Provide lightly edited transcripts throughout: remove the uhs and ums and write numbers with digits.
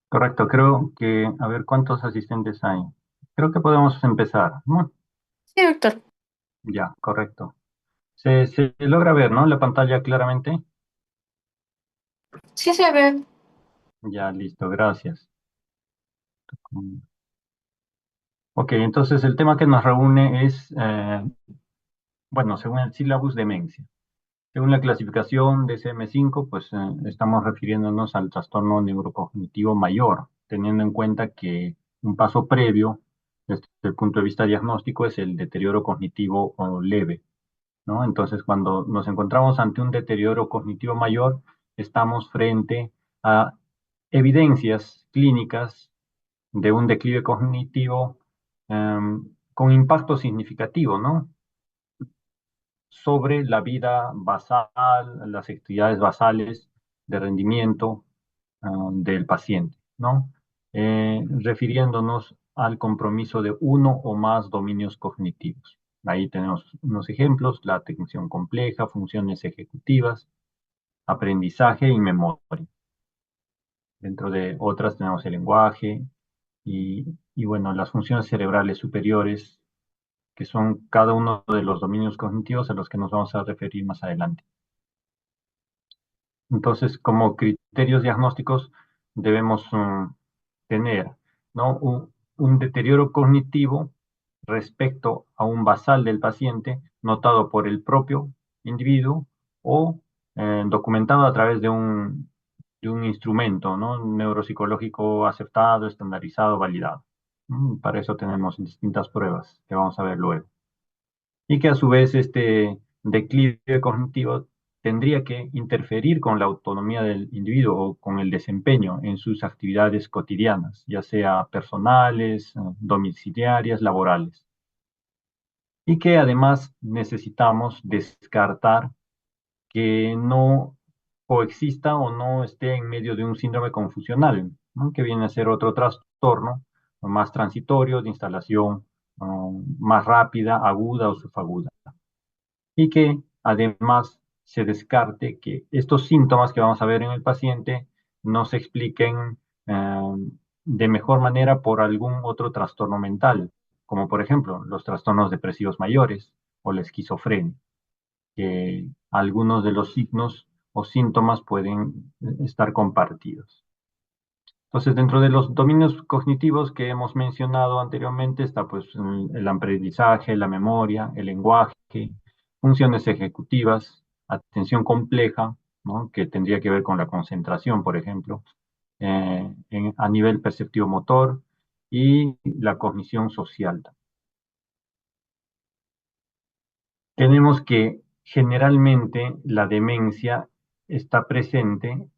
Correcto, creo que, a ver, ¿cuántos asistentes hay? Creo que podemos empezar, ¿no? Sí, Víctor. Ya, correcto. Se logra ver, ¿no? La pantalla claramente. Sí se ve. Ya, listo, gracias. Ok, entonces el tema que nos reúne es, bueno, según el sílabus, demencia. Según la clasificación de CM5, pues estamos refiriéndonos al trastorno neurocognitivo mayor, teniendo en cuenta que un paso previo, desde el punto de vista diagnóstico, es el deterioro cognitivo o leve, ¿no? Entonces, cuando nos encontramos ante un deterioro cognitivo mayor, estamos frente a evidencias clínicas de un declive cognitivo con impacto significativo, ¿no? Sobre la vida basal, las actividades basales de rendimiento del paciente, ¿no? Refiriéndonos al compromiso de uno o más dominios cognitivos. Ahí tenemos unos ejemplos: la atención compleja, funciones ejecutivas, aprendizaje y memoria. Dentro de otras tenemos el lenguaje y bueno, las funciones cerebrales superiores, que son cada uno de los dominios cognitivos a los que nos vamos a referir más adelante. Entonces, como criterios diagnósticos debemos tener, ¿no? Un deterioro cognitivo respecto a un basal del paciente notado por el propio individuo o documentado a través de un instrumento, ¿no? Neuropsicológico aceptado, estandarizado, validado. Para eso tenemos distintas pruebas que vamos a ver luego. Y que a su vez este declive cognitivo tendría que interferir con la autonomía del individuo o con el desempeño en sus actividades cotidianas, ya sea personales, domiciliarias, laborales. Y que además necesitamos descartar que no coexista o no esté en medio de un síndrome confusional, ¿no? Que viene a ser otro trastorno más transitorio de instalación más rápida, aguda o subaguda. Y que además se descarte que estos síntomas que vamos a ver en el paciente no se expliquen de mejor manera por algún otro trastorno mental, como por ejemplo los trastornos depresivos mayores o la esquizofrenia, que algunos de los signos o síntomas pueden estar compartidos. Entonces, dentro de los dominios cognitivos que hemos mencionado anteriormente está pues el aprendizaje, la memoria, el lenguaje, funciones ejecutivas, atención compleja, ¿no? Que tendría que ver con la concentración, por ejemplo, a nivel perceptivo motor y la cognición social. Tenemos que generalmente la demencia está presente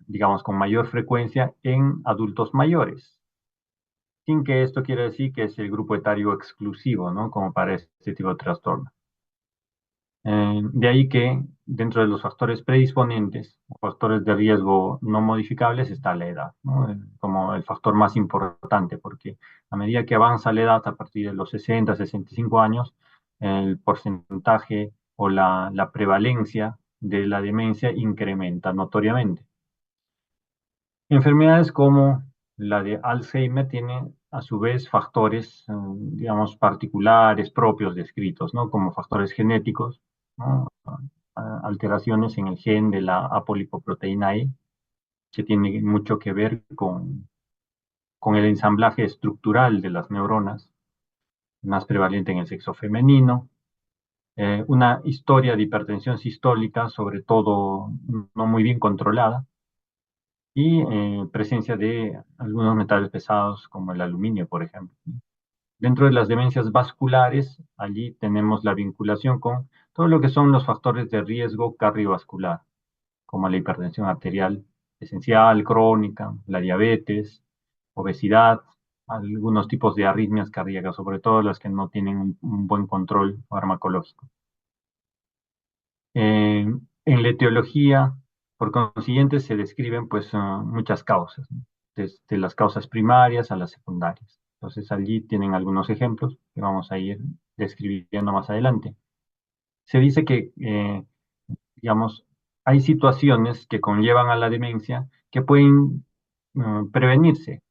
digamos, con mayor frecuencia en adultos mayores, sin que esto quiera decir que es el grupo etario exclusivo, ¿no? Como para este tipo de trastorno. De ahí que dentro de los factores predisponentes o factores de riesgo no modificables está la edad, ¿no? Como el factor más importante, porque a medida que avanza la edad, a partir de los 60, 65 años, el porcentaje o la prevalencia de la demencia incrementa notoriamente. Enfermedades como la de Alzheimer tienen a su vez factores, digamos, particulares, propios descritos, ¿no? Como factores genéticos, ¿no? Alteraciones en el gen de la apolipoproteína E, que tiene mucho que ver con el ensamblaje estructural de las neuronas, más prevalente en el sexo femenino. Una historia de hipertensión sistólica, sobre todo no muy bien controlada, y presencia de algunos metales pesados como el aluminio, por ejemplo. Dentro de las demencias vasculares, allí tenemos la vinculación con todo lo que son los factores de riesgo cardiovascular, como la hipertensión arterial esencial, crónica, la diabetes, obesidad, algunos tipos de arritmias cardíacas, sobre todo las que no tienen un buen control farmacológico. Eh, en la etiología, por consiguiente, se describen pues muchas causas, ¿no? Desde las causas primarias a las secundarias. Entonces allí tienen algunos ejemplos que vamos a ir describiendo más adelante. Se dice que, digamos, hay situaciones que conllevan a la demencia que pueden prevenirse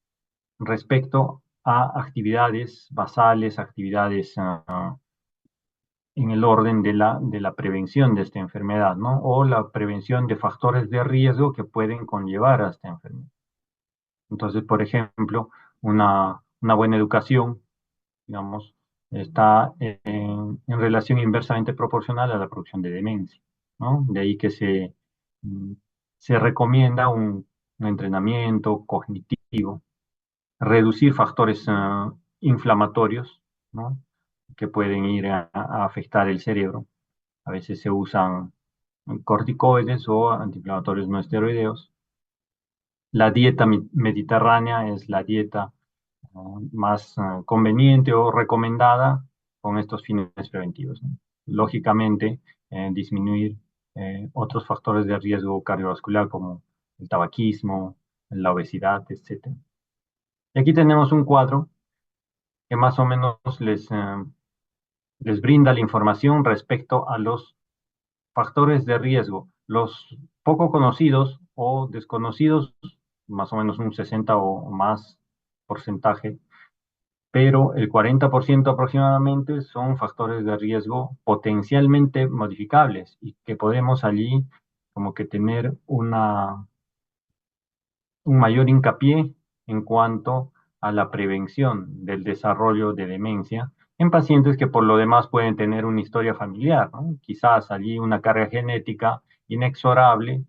respecto a actividades basales, actividades en el orden de la prevención de esta enfermedad, ¿no? O la prevención de factores de riesgo que pueden conllevar a esta enfermedad. Entonces, por ejemplo, una buena educación, digamos, está en relación inversamente proporcional a la producción de demencia, ¿no? De ahí que mm, se recomienda un entrenamiento cognitivo, reducir factores inflamatorios, ¿no? Que pueden ir a afectar el cerebro. A veces se usan corticoides o antiinflamatorios no esteroideos. La dieta mediterránea es la dieta más conveniente o recomendada con estos fines preventivos, ¿no? Lógicamente, disminuir otros factores de riesgo cardiovascular como el tabaquismo, la obesidad, etc. Y aquí tenemos un cuadro que más o menos les brinda la información respecto a los factores de riesgo. Los poco conocidos o desconocidos, más o menos un 60 o más porcentaje, pero el 40% aproximadamente son factores de riesgo potencialmente modificables y que podemos allí como que tener un mayor hincapié en cuanto a la prevención del desarrollo de demencia en pacientes que por lo demás pueden tener una historia familiar, ¿no? Quizás allí una carga genética inexorable,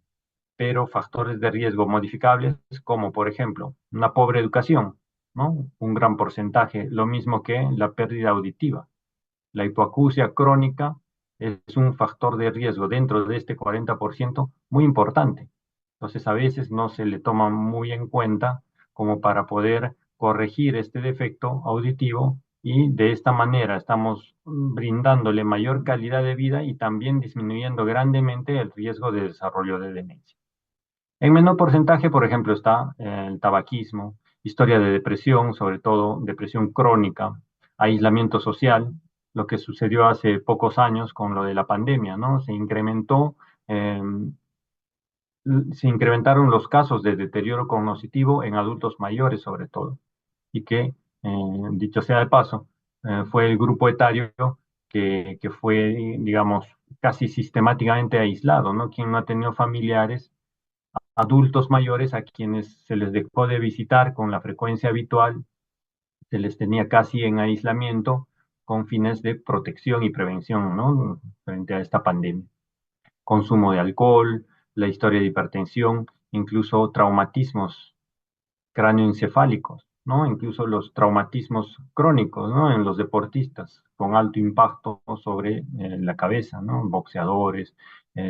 pero factores de riesgo modificables como por ejemplo una pobre educación, ¿no? Un gran porcentaje, lo mismo que la pérdida auditiva. La hipoacusia crónica es un factor de riesgo dentro de este 40% muy importante. Entonces, a veces no se le toma muy en cuenta como para poder corregir este defecto auditivo y de esta manera estamos brindándole mayor calidad de vida y también disminuyendo grandemente el riesgo de desarrollo de demencia. En menor porcentaje, por ejemplo, está el tabaquismo, historia de depresión, sobre todo depresión crónica, aislamiento social, lo que sucedió hace pocos años con lo de la pandemia, ¿no? Eh, Se incrementaron los casos de deterioro cognitivo en adultos mayores, sobre todo, y que, dicho sea de paso, fue el grupo etario que fue, digamos, casi sistemáticamente aislado, ¿no? Quien no ha tenido familiares adultos mayores a quienes se les dejó de visitar con la frecuencia habitual, se les tenía casi en aislamiento con fines de protección y prevención, ¿no? Frente a esta pandemia. Consumo de alcohol, la historia de hipertensión, incluso traumatismos cráneoencefálicos, ¿no? Incluso los traumatismos crónicos, ¿no? En los deportistas con alto impacto sobre la cabeza, ¿no? Boxeadores.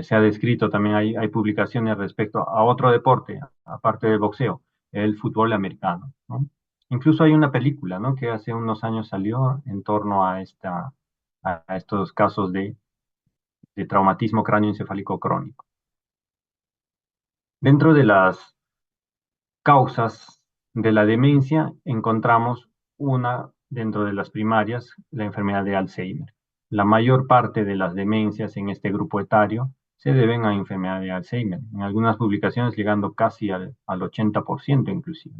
Se ha descrito también, hay publicaciones respecto a otro deporte, aparte del boxeo, el fútbol americano, ¿no? Incluso hay una película, ¿no? Que hace unos años salió en torno a estos casos de traumatismo cráneoencefálico crónico. Dentro de las causas de la demencia, encontramos una dentro de las primarias, la enfermedad de Alzheimer. La mayor parte de las demencias en este grupo etario se deben a enfermedad de Alzheimer, en algunas publicaciones llegando casi al 80% inclusive.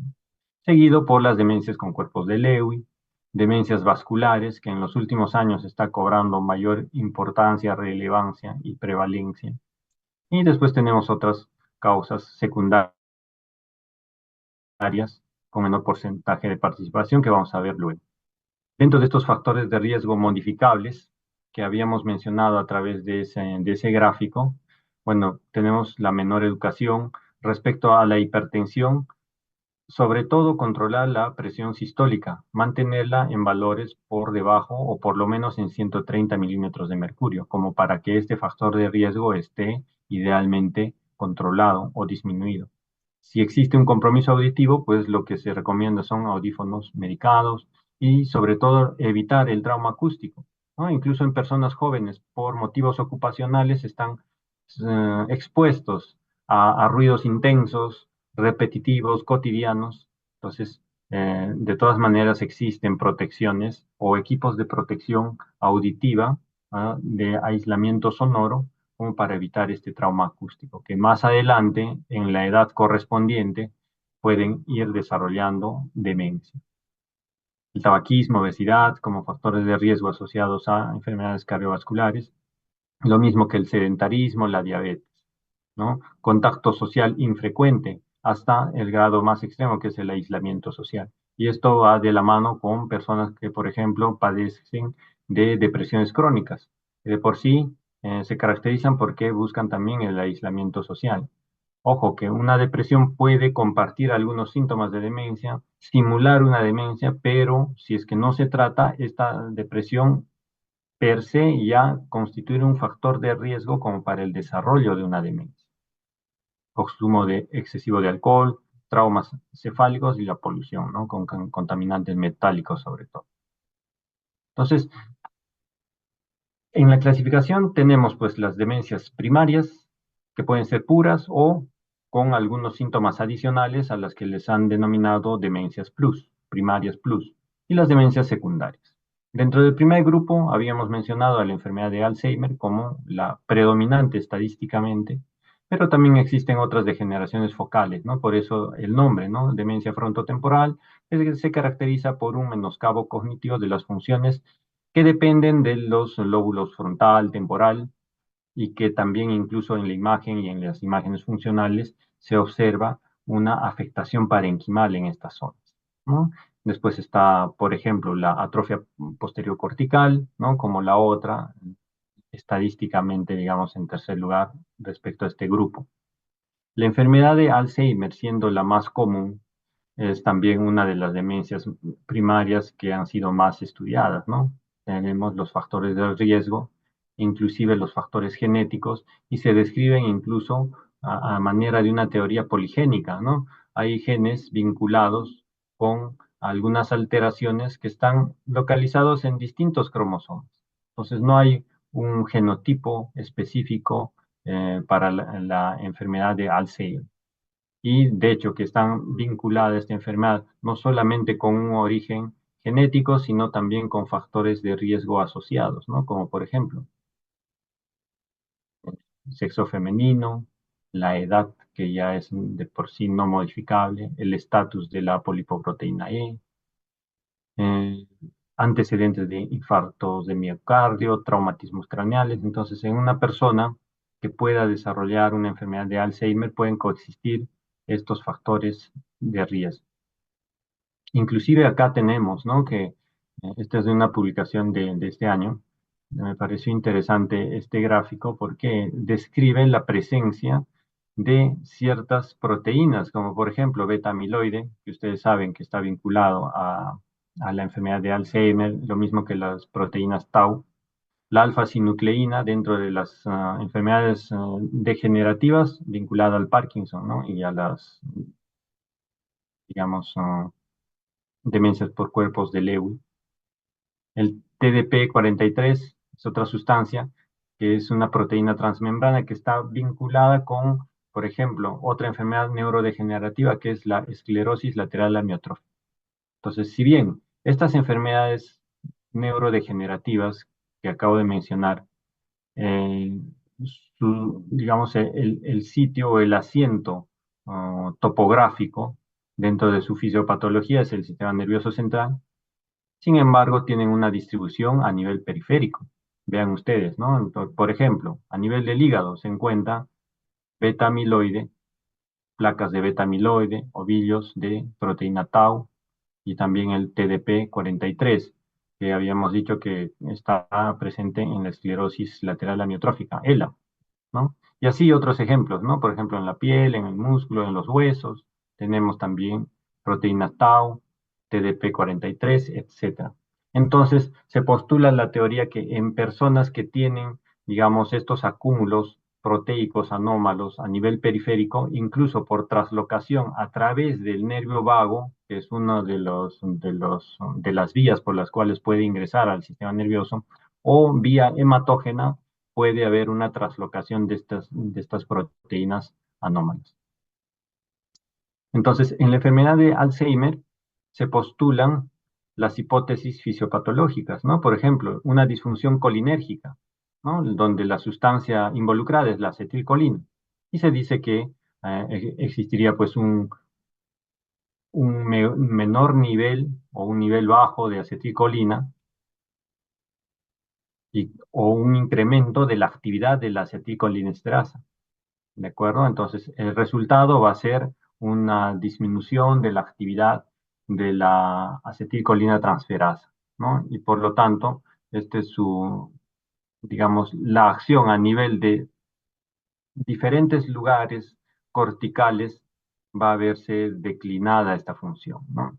Seguido por las demencias con cuerpos de Lewy, demencias vasculares, que en los últimos años está cobrando mayor importancia, relevancia y prevalencia. Y después tenemos otras causas secundarias con menor porcentaje de participación que vamos a ver luego. Dentro de estos factores de riesgo modificables que habíamos mencionado a través de ese gráfico, bueno, tenemos la menor educación respecto a la hipertensión, sobre todo controlar la presión sistólica, mantenerla en valores por debajo o por lo menos en 130 milímetros de mercurio, como para que este factor de riesgo esté idealmente controlado o disminuido. Si existe un compromiso auditivo, pues lo que se recomienda son audífonos medicados y sobre todo evitar el trauma acústico, ¿no? Incluso en personas jóvenes por motivos ocupacionales están expuestos a ruidos intensos, repetitivos, cotidianos. Entonces, de todas maneras existen protecciones o equipos de protección auditiva, de aislamiento sonoro, como para evitar este trauma acústico, que más adelante, en la edad correspondiente, pueden ir desarrollando demencia. El tabaquismo, obesidad, como factores de riesgo asociados a enfermedades cardiovasculares, lo mismo que el sedentarismo, la diabetes, ¿no? Contacto social infrecuente, hasta el grado más extremo que es el aislamiento social. Y esto va de la mano con personas que, por ejemplo, padecen de depresiones crónicas, que de por sí se caracterizan porque buscan también el aislamiento social. Ojo, que una depresión puede compartir algunos síntomas de demencia, simular una demencia, pero si es que no se trata, esta depresión per se ya constituye un factor de riesgo como para el desarrollo de una demencia. Consumo excesivo de alcohol, traumas cefálicos y la polución, ¿no? Con contaminantes metálicos sobre todo. Entonces, en la clasificación tenemos pues las demencias primarias, que pueden ser puras o con algunos síntomas adicionales a las que les han denominado demencias plus, primarias plus, y las demencias secundarias. Dentro del primer grupo habíamos mencionado a la enfermedad de Alzheimer como la predominante estadísticamente, pero también existen otras degeneraciones focales, ¿no? Por eso el nombre, ¿no? Demencia frontotemporal, es que se caracteriza por un menoscabo cognitivo de las funciones que dependen de los lóbulos frontal, temporal, y que también incluso en la imagen y en las imágenes funcionales se observa una afectación parenquimal en estas zonas, ¿no? Después está, por ejemplo, la atrofia posterior cortical, ¿no? Como la otra, estadísticamente, digamos, en tercer lugar respecto a este grupo. La enfermedad de Alzheimer, siendo la más común, es también una de las demencias primarias que han sido más estudiadas, ¿no? Tenemos los factores de riesgo, inclusive los factores genéticos, y se describen incluso a manera de una teoría poligénica, ¿no? Hay genes vinculados con algunas alteraciones que están localizados en distintos cromosomas. Entonces, no hay un genotipo específico para la enfermedad de Alzheimer y de hecho que están vinculadas a esta enfermedad no solamente con un origen genético, sino también con factores de riesgo asociados, ¿no? Como por ejemplo, el sexo femenino, la edad, que ya es de por sí no modificable, el estatus de la polipoproteína E, eh, antecedentes de infartos de miocardio, traumatismos craneales. Entonces, en una persona que pueda desarrollar una enfermedad de Alzheimer pueden coexistir estos factores de riesgo. Inclusive acá tenemos, ¿no? Que esta es de una publicación de este año. Me pareció interesante este gráfico porque describe la presencia de ciertas proteínas, como por ejemplo beta amiloide, que ustedes saben que está vinculado a la enfermedad de Alzheimer, lo mismo que las proteínas tau, la alfa-sinucleína dentro de las enfermedades degenerativas vinculada al Parkinson, ¿no? Y a las, digamos, demencias por cuerpos de Lewy. El TDP-43 es otra sustancia que es una proteína transmembrana que está vinculada con, por ejemplo, otra enfermedad neurodegenerativa que es la esclerosis lateral amiotrófica. Entonces, si bien estas enfermedades neurodegenerativas que acabo de mencionar, eh, digamos, el sitio o el asiento topográfico dentro de su fisiopatología es el sistema nervioso central. Sin embargo, tienen una distribución a nivel periférico. Vean ustedes, ¿no? Por ejemplo, a nivel del hígado se encuentra beta amiloide, placas de beta amiloide, ovillos de proteína tau y también el TDP-43, que habíamos dicho que está presente en la esclerosis lateral amiotrófica, ELA, ¿no? Y así otros ejemplos, ¿no? Por ejemplo, en la piel, en el músculo, en los huesos, tenemos también proteína tau, TDP-43, etcétera. Entonces, se postula la teoría que en personas que tienen, digamos, estos acúmulos proteicos anómalos a nivel periférico, incluso por traslocación a través del nervio vago, que es uno de las vías por las cuales puede ingresar al sistema nervioso, o vía hematógena, puede haber una traslocación de estas proteínas anómalas. Entonces, en la enfermedad de Alzheimer se postulan las hipótesis fisiopatológicas, ¿no? Por ejemplo, una disfunción colinérgica, ¿no? Donde la sustancia involucrada es la acetilcolina. Y se dice que existiría pues menor nivel o un nivel bajo de acetilcolina o un incremento de la actividad de la acetilcolinesterasa. ¿De acuerdo? Entonces, el resultado va a ser una disminución de la actividad de la acetilcolina transferasa, ¿no? Y por lo tanto, este es digamos, la acción a nivel de diferentes lugares corticales va a verse declinada esta función, ¿no?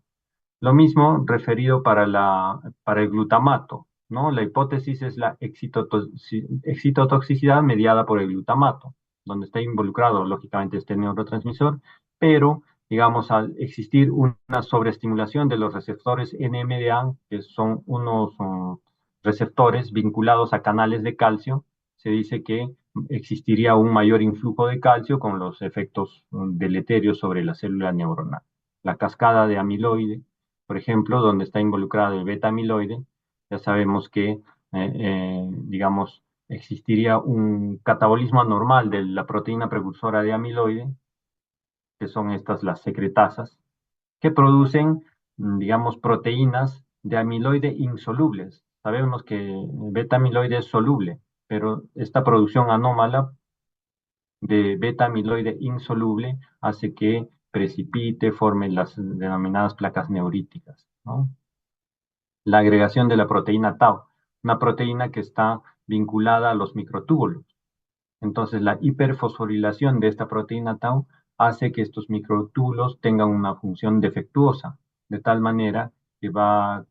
Lo mismo referido para el glutamato, ¿no? La hipótesis es la excitotoxicidad mediada por el glutamato, donde está involucrado, lógicamente, este neurotransmisor, pero, digamos, al existir una sobreestimulación de los receptores NMDA, que son unos receptores vinculados a canales de calcio, se dice que existiría un mayor influjo de calcio con los efectos deleterios sobre la célula neuronal. La cascada de amiloide, por ejemplo, donde está involucrado el beta amiloide, ya sabemos que, digamos, existiría un catabolismo anormal de la proteína precursora de amiloide, que son estas las secretasas, que producen, digamos, proteínas de amiloide insolubles. Sabemos que el beta amiloide es soluble, pero esta producción anómala de beta amiloide insoluble hace que precipite, forme las denominadas placas neuríticas, ¿no? La agregación de la proteína tau, una proteína que está vinculada a los microtúbulos. Entonces, la hiperfosforilación de esta proteína tau hace que estos microtúbulos tengan una función defectuosa, de tal manera que va a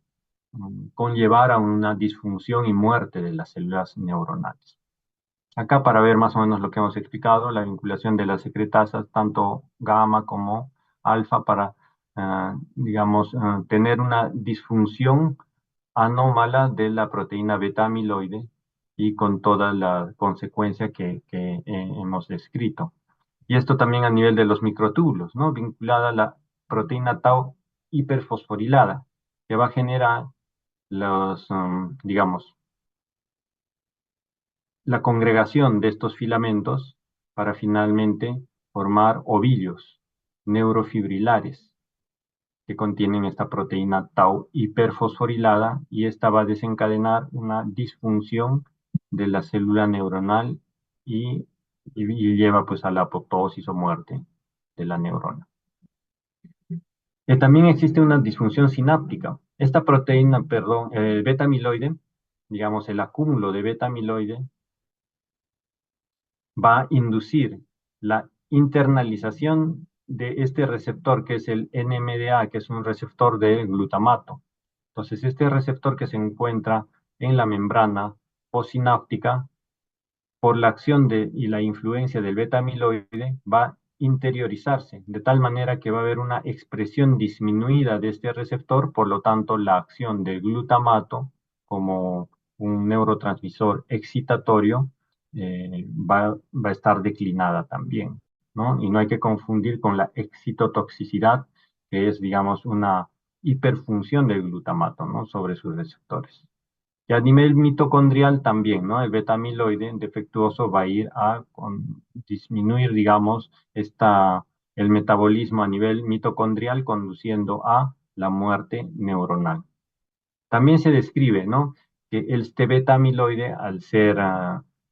conllevar a una disfunción y muerte de las células neuronales. Acá para ver más o menos lo que hemos explicado, la vinculación de las secretasas, tanto gamma como alfa, para, digamos, tener una disfunción anómala de la proteína beta amiloide y con toda la consecuencia que hemos descrito. Y esto también a nivel de los microtúbulos, ¿no? Vinculada a la proteína tau hiperfosforilada, que va a generar los, digamos, la congregación de estos filamentos para finalmente formar ovillos neurofibrilares que contienen esta proteína tau hiperfosforilada y esta va a desencadenar una disfunción de la célula neuronal y lleva pues a la apoptosis o muerte de la neurona. También existe una disfunción sináptica. Esta proteína, perdón, beta amiloide, digamos el acúmulo de beta amiloide, va a inducir la internalización de este receptor que es el NMDA, que es un receptor de glutamato. Entonces, este receptor que se encuentra en la membrana postsináptica, por la acción y la influencia del beta amiloide, va a interiorizarse, de tal manera que va a haber una expresión disminuida de este receptor, por lo tanto, la acción del glutamato como un neurotransmisor excitatorio va a estar declinada también, ¿no? Y no hay que confundir con la excitotoxicidad, que es, digamos, una hiperfunción del glutamato, ¿no? Sobre sus receptores. Y a nivel mitocondrial también, ¿no? El beta amiloide defectuoso va a ir a disminuir, digamos, el metabolismo a nivel mitocondrial, conduciendo a la muerte neuronal. También se describe, ¿no? Que este beta amiloide, al ser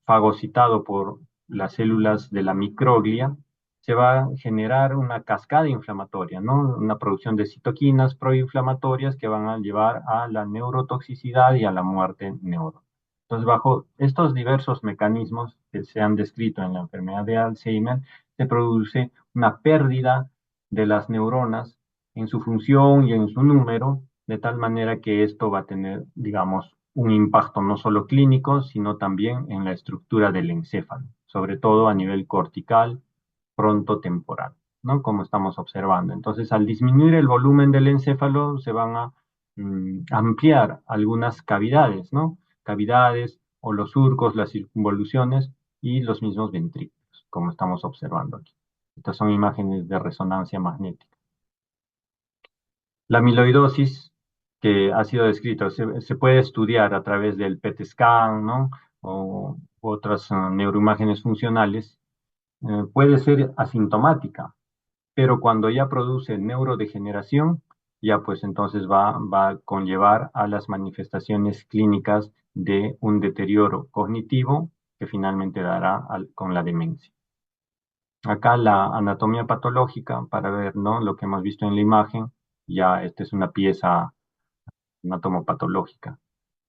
fagocitado por las células de la microglia, se va a generar una cascada inflamatoria, ¿no? Una producción de citoquinas proinflamatorias que van a llevar a la neurotoxicidad y a la muerte neuronal. Entonces, bajo estos diversos mecanismos que se han descrito en la enfermedad de Alzheimer, se produce una pérdida de las neuronas en su función y en su número, de tal manera que esto va a tener, digamos, un impacto no solo clínico, sino también en la estructura del encéfalo, sobre todo a nivel cortical, frontotemporal, ¿no? Como estamos observando. Entonces, al disminuir el volumen del encéfalo, se van a ampliar algunas cavidades, ¿no? Cavidades o los surcos, las circunvoluciones y los mismos ventrículos, como estamos observando aquí. Estas son imágenes de resonancia magnética. La amiloidosis, que ha sido descrito, se puede estudiar a través del PET scan, ¿no? o otras neuroimágenes funcionales, puede ser asintomática, pero cuando ya produce neurodegeneración, ya pues entonces va a conllevar a las manifestaciones clínicas de un deterioro cognitivo que finalmente dará con la demencia. Acá la anatomía patológica para ver, ¿no?, lo que hemos visto en la imagen, ya esta es una pieza anatomopatológica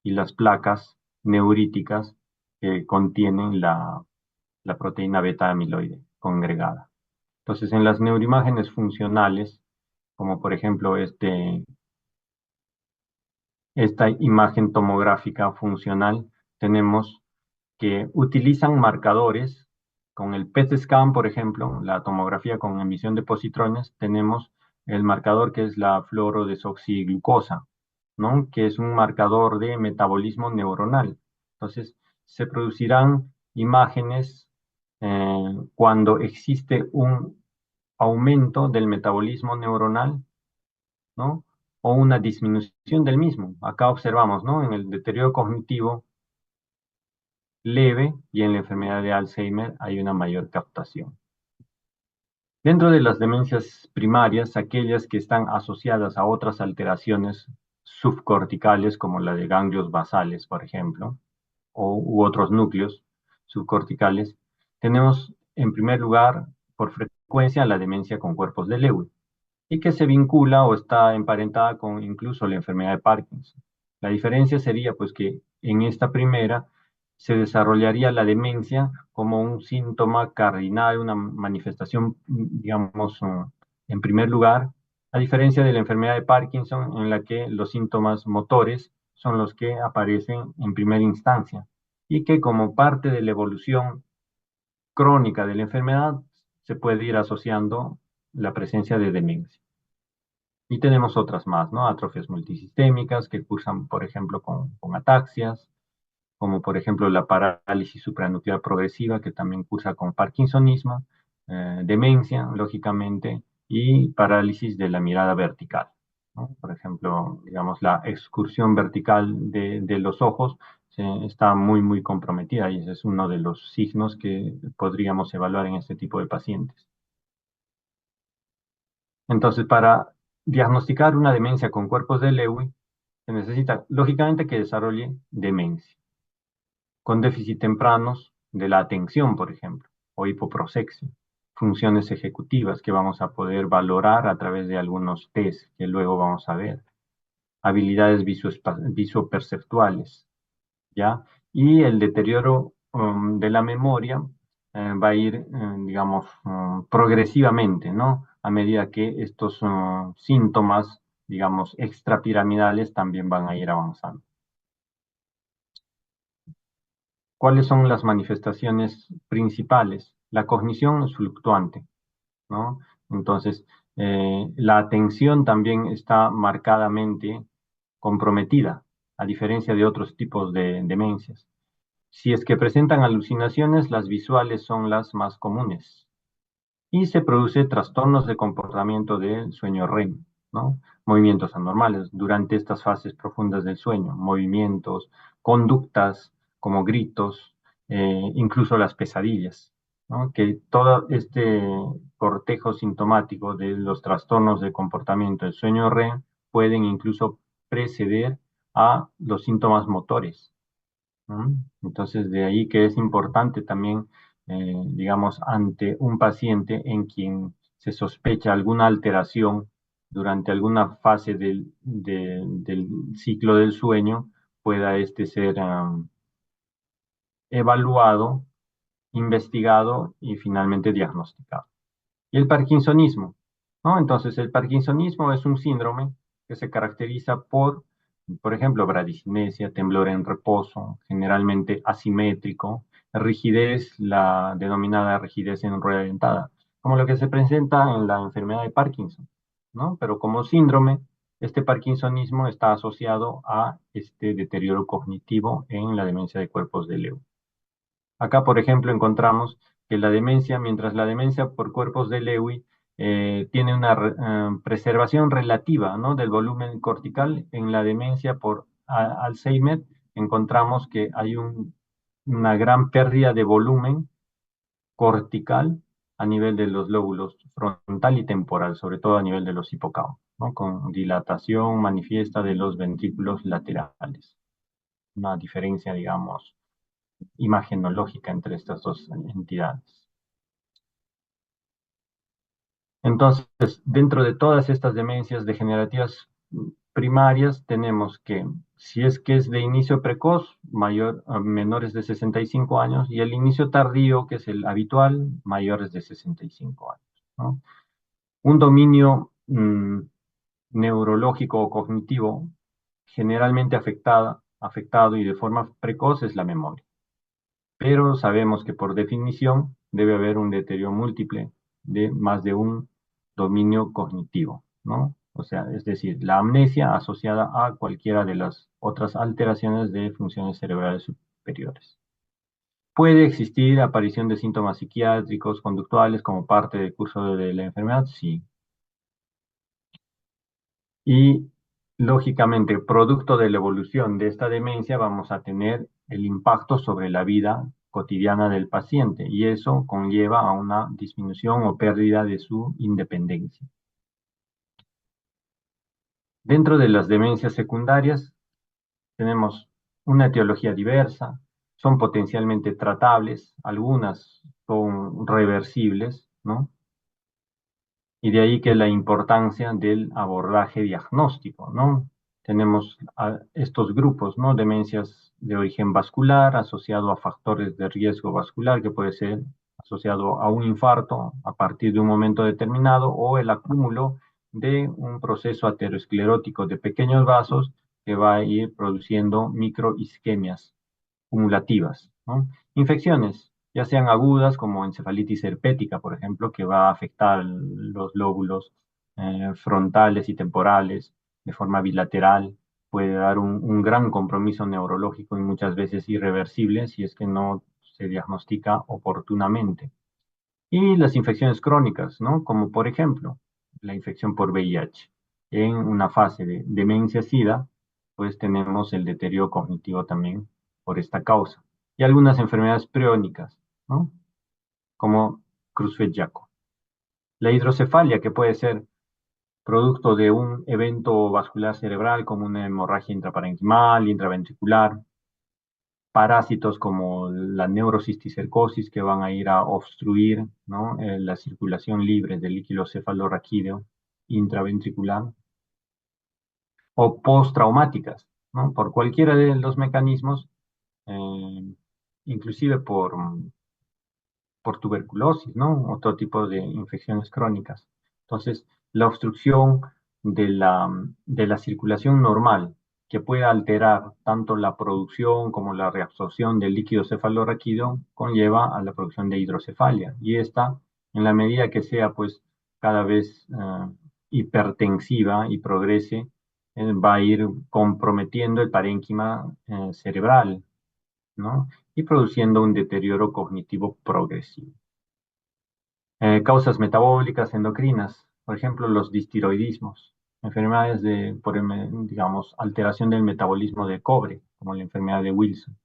y las placas neuríticas que contienen la proteína beta amiloide congregada. Entonces, en las neuroimágenes funcionales, como por ejemplo esta imagen tomográfica funcional, tenemos que utilizan marcadores. Con el PET scan, por ejemplo, la tomografía con emisión de positrones, tenemos el marcador que es la fluorodesoxiglucosa, ¿no?, que es un marcador de metabolismo neuronal. Entonces, se producirán imágenes cuando existe un aumento del metabolismo neuronal, ¿no?, o una disminución del mismo. Acá observamos, ¿no?, en el deterioro cognitivo leve y en la enfermedad de Alzheimer hay una mayor captación. Dentro de las demencias primarias, aquellas que están asociadas a otras alteraciones subcorticales, como la de ganglios basales, por ejemplo, u otros núcleos subcorticales, tenemos en primer lugar, por frecuencia, la demencia con cuerpos de Lewy y que se vincula o está emparentada con incluso la enfermedad de Parkinson. La diferencia sería pues que en esta primera se desarrollaría la demencia como un síntoma cardinal, una manifestación, digamos, en primer lugar, a diferencia de la enfermedad de Parkinson en la que los síntomas motores son los que aparecen en primera instancia y que como parte de la evolución crónica de la enfermedad se puede ir asociando la presencia de demencia. Y tenemos otras más, ¿no? Atrofias multisistémicas que cursan, por ejemplo, con ataxias, como por ejemplo la parálisis supranuclear progresiva, que también cursa con parkinsonismo, demencia, lógicamente, y parálisis de la mirada vertical, ¿no? Por ejemplo, digamos, la excursión vertical de los ojos está muy, muy comprometida y ese es uno de los signos que podríamos evaluar en este tipo de pacientes. Entonces, para diagnosticar una demencia con cuerpos de Lewy, se necesita, lógicamente, que desarrolle demencia, con déficit tempranos de la atención, por ejemplo, o hipoprosexia, funciones ejecutivas que vamos a poder valorar a través de algunos test que luego vamos a ver, habilidades visoperceptuales, ¿ya? Y el deterioro de la memoria va a ir, digamos, progresivamente, ¿no? A medida que estos síntomas, digamos, extrapiramidales también van a ir avanzando. ¿Cuáles son las manifestaciones principales? La cognición es fluctuante, ¿no? Entonces, la atención también está marcadamente comprometida, a diferencia de otros tipos de demencias. Si es que presentan alucinaciones, las visuales son las más comunes y se produce trastornos de comportamiento del sueño REM, ¿no? Movimientos anormales durante estas fases profundas del sueño, movimientos, conductas como gritos, incluso las pesadillas, ¿no? Que todo este cortejo sintomático de los trastornos de comportamiento del sueño REM pueden incluso preceder a los síntomas motores. ¿Mm? Entonces, de ahí que es importante también, digamos, ante un paciente en quien se sospecha alguna alteración durante alguna fase del ciclo del sueño, pueda este ser evaluado, investigado y finalmente diagnosticado. Y el parkinsonismo, ¿no? Entonces, el parkinsonismo es un síndrome que se caracteriza por ejemplo, bradicinesia, temblor en reposo, generalmente asimétrico, rigidez, la denominada rigidez en rueda dentada, como lo que se presenta en la enfermedad de Parkinson, ¿no? Pero como síndrome, este parkinsonismo está asociado a este deterioro cognitivo en la demencia de cuerpos de Lewy. Acá, por ejemplo, encontramos que la demencia, mientras la demencia por cuerpos de Lewy tiene una preservación relativa, ¿no?, del volumen cortical, en la demencia por Alzheimer encontramos que hay un una gran pérdida de volumen cortical a nivel de los lóbulos frontal y temporal, sobre todo a nivel de los hipocampos, ¿no? Con dilatación manifiesta de los ventrículos laterales. Una diferencia, digamos, imagenológica entre estas dos entidades. Entonces, dentro de todas estas demencias degenerativas primarias, tenemos que, si es que es de inicio precoz, menores de 65 años, y el inicio tardío, que es el habitual, mayores de 65 años, ¿no? Un dominio neurológico o cognitivo generalmente afectado y de forma precoz es la memoria. Pero sabemos que por definición debe haber un deterioro múltiple de más de un dominio cognitivo, ¿no? O sea, es decir, la amnesia asociada a cualquiera de las otras alteraciones de funciones cerebrales superiores. ¿Puede existir aparición de síntomas psiquiátricos, conductuales como parte del curso de la enfermedad? Sí. Y lógicamente, producto de la evolución de esta demencia, vamos a tener el impacto sobre la vida cotidiana del paciente y eso conlleva a una disminución o pérdida de su independencia. Dentro de las demencias secundarias tenemos una etiología diversa, son potencialmente tratables, algunas son reversibles, ¿no? Y de ahí que la importancia del abordaje diagnóstico, ¿no? Tenemos estos grupos, ¿no? Demencias de origen vascular asociado a factores de riesgo vascular, que puede ser asociado a un infarto a partir de un momento determinado o el acúmulo de un proceso aterosclerótico de pequeños vasos que va a ir produciendo microisquemias cumulativas, ¿no? Infecciones, ya sean agudas como encefalitis herpética, por ejemplo, que va a afectar los lóbulos frontales y temporales de forma bilateral, puede dar un gran compromiso neurológico y muchas veces irreversible si es que no se diagnostica oportunamente. Y las infecciones crónicas, ¿no? Como por ejemplo la infección por VIH. En una fase de demencia SIDA, pues tenemos el deterioro cognitivo también por esta causa. Y algunas enfermedades priónicas, ¿no? Como Creutzfeldt-Jakob. La hidrocefalia, que puede ser producto de un evento vascular cerebral como una hemorragia intraparenquimal, intraventricular, parásitos como la neurocisticercosis que van a ir a obstruir, ¿no? La circulación libre del líquido cefalorraquídeo intraventricular, o postraumáticas, ¿no? Por cualquiera de los mecanismos, eh, inclusive por tuberculosis, ¿no? Otro tipo de infecciones crónicas. Entonces, la obstrucción de la circulación normal, que puede alterar tanto la producción como la reabsorción del líquido cefalorraquídeo, conlleva a la producción de hidrocefalia. Y esta, en la medida que sea, pues, cada vez hipertensiva y progrese, va a ir comprometiendo el parénquima cerebral, ¿no? Y produciendo un deterioro cognitivo progresivo. Causas metabólicas endocrinas, por ejemplo, los distiroidismos, enfermedades digamos, alteración del metabolismo de cobre, como la enfermedad de Wilson.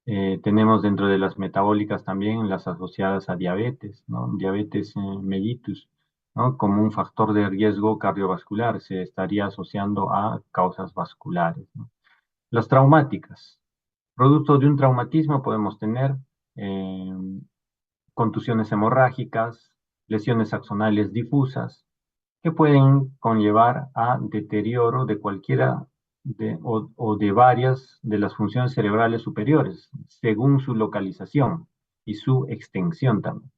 Tenemos dentro de las metabólicas también las asociadas a diabetes, ¿no? Diabetes mellitus, ¿no? Como un factor de riesgo cardiovascular, se estaría asociando a causas vasculares, ¿no? Las traumáticas. Producto de un traumatismo podemos tener eh, contusiones hemorrágicas, lesiones axonales difusas, que pueden conllevar a deterioro de cualquiera o de varias de las funciones cerebrales superiores, según su localización y su extensión también.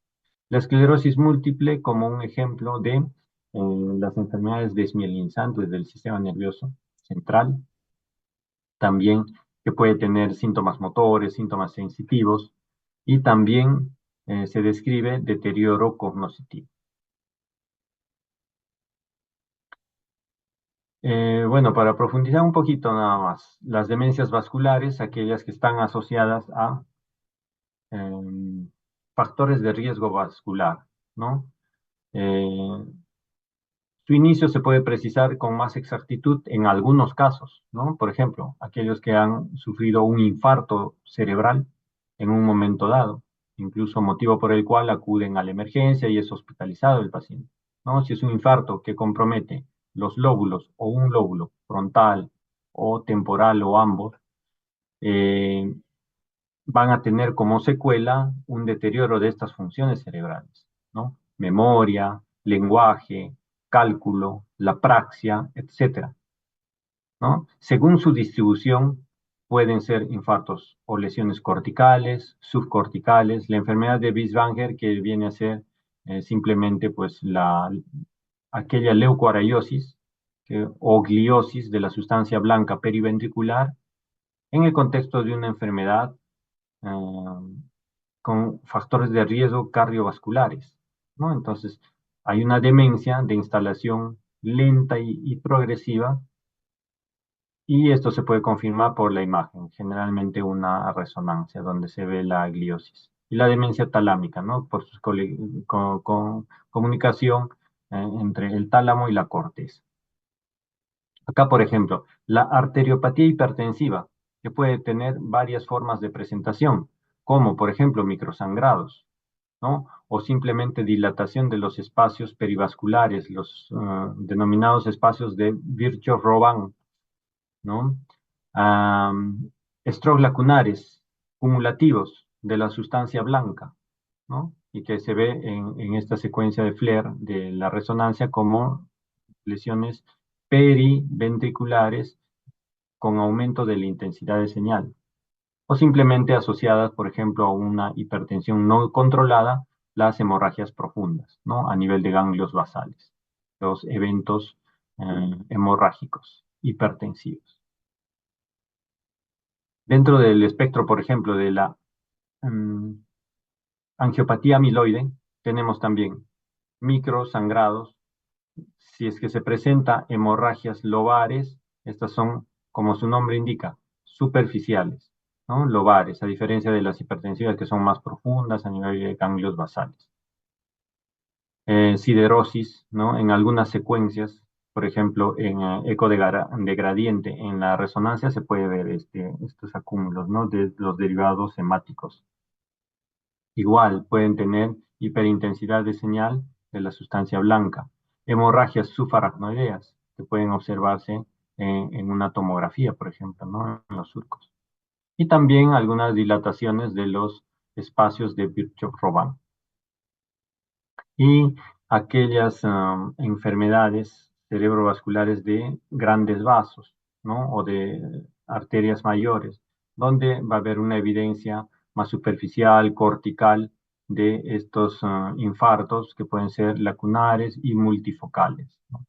La esclerosis múltiple como un ejemplo de las enfermedades desmielinizantes del sistema nervioso central, también que puede tener síntomas motores, síntomas sensitivos, y también se describe deterioro cognitivo. Bueno, para profundizar un poquito nada más, las demencias vasculares, aquellas que están asociadas a factores de riesgo vascular, ¿no? Eh, Su inicio se puede precisar con más exactitud en algunos casos, ¿no? Por ejemplo, aquellos que han sufrido un infarto cerebral en un momento dado, incluso motivo por el cual acuden a la emergencia y es hospitalizado el paciente, ¿no? Si es un infarto que compromete los lóbulos o un lóbulo frontal o temporal o ambos, eh, van a tener como secuela un deterioro de estas funciones cerebrales, ¿no? Memoria, lenguaje, cálculo, la praxia, etcétera, ¿no? Según su distribución, pueden ser infartos o lesiones corticales, subcorticales, la enfermedad de Bieswanger que viene a ser simplemente pues aquella leucoariosis o gliosis de la sustancia blanca periventricular en el contexto de una enfermedad con factores de riesgo cardiovasculares, ¿no? Entonces, hay una demencia de instalación lenta y progresiva, y esto se puede confirmar por la imagen, generalmente una resonancia donde se ve la gliosis. Y la demencia talámica, ¿no? Por su comunicación entre el tálamo y la corteza. Acá, por ejemplo, la arteriopatía hipertensiva, que puede tener varias formas de presentación, como por ejemplo microsangrados, ¿no? O simplemente dilatación de los espacios perivasculares, los denominados espacios de Virchow-Robin, ¿no? Stroke lacunares cumulativos de la sustancia blanca, ¿no? Y que se ve en esta secuencia de Flair de la resonancia como lesiones periventriculares con aumento de la intensidad de señal, o simplemente asociadas, por ejemplo, a una hipertensión no controlada, las hemorragias profundas, ¿no? A nivel de ganglios basales, los eventos hemorrágicos hipertensivos. Dentro del espectro, por ejemplo, de la um, angiopatía amiloide, tenemos también microsangrados. Si es que se presenta hemorragias lobares, estas son, como su nombre indica, superficiales, ¿no? Lobares, a diferencia de las hipertensivas que son más profundas a nivel de ganglios basales. Siderosis, ¿no? En algunas secuencias, por ejemplo, en eco de gradiente, en la resonancia se puede ver estos acúmulos, ¿no? De los derivados hemáticos. Igual pueden tener hiperintensidad de señal de la sustancia blanca, hemorragias subaracnoideas que pueden observarse en una tomografía, por ejemplo, ¿no? En los surcos. Y también algunas dilataciones de los espacios de Virchow-Robin. Y aquellas enfermedades cerebrovasculares de grandes vasos, ¿no? O de arterias mayores, donde va a haber una evidencia más superficial, cortical, de estos infartos que pueden ser lacunares y multifocales, ¿no?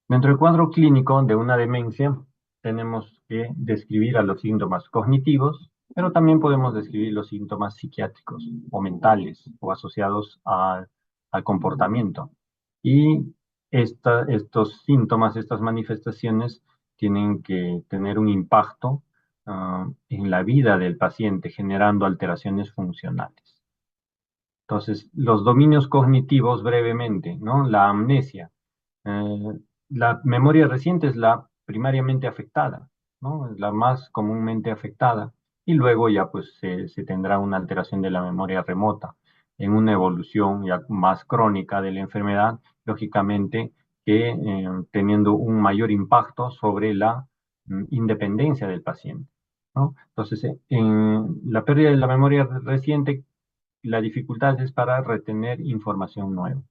Dentro del cuadro clínico de una demencia, tenemos que describir a los síntomas cognitivos, pero también podemos describir los síntomas psiquiátricos o mentales o asociados al comportamiento. Y estos síntomas, estas manifestaciones, tienen que tener un impacto en la vida del paciente, generando alteraciones funcionales. Entonces, los dominios cognitivos brevemente, ¿no? La amnesia. Eh, la memoria reciente es la primariamente afectada, ¿no? Es la más comúnmente afectada. Y luego ya pues se tendrá una alteración de la memoria remota en una evolución ya más crónica de la enfermedad, lógicamente que teniendo un mayor impacto sobre la independencia del paciente, ¿no? Entonces, en la pérdida de la memoria reciente, la dificultad es para retener información nueva,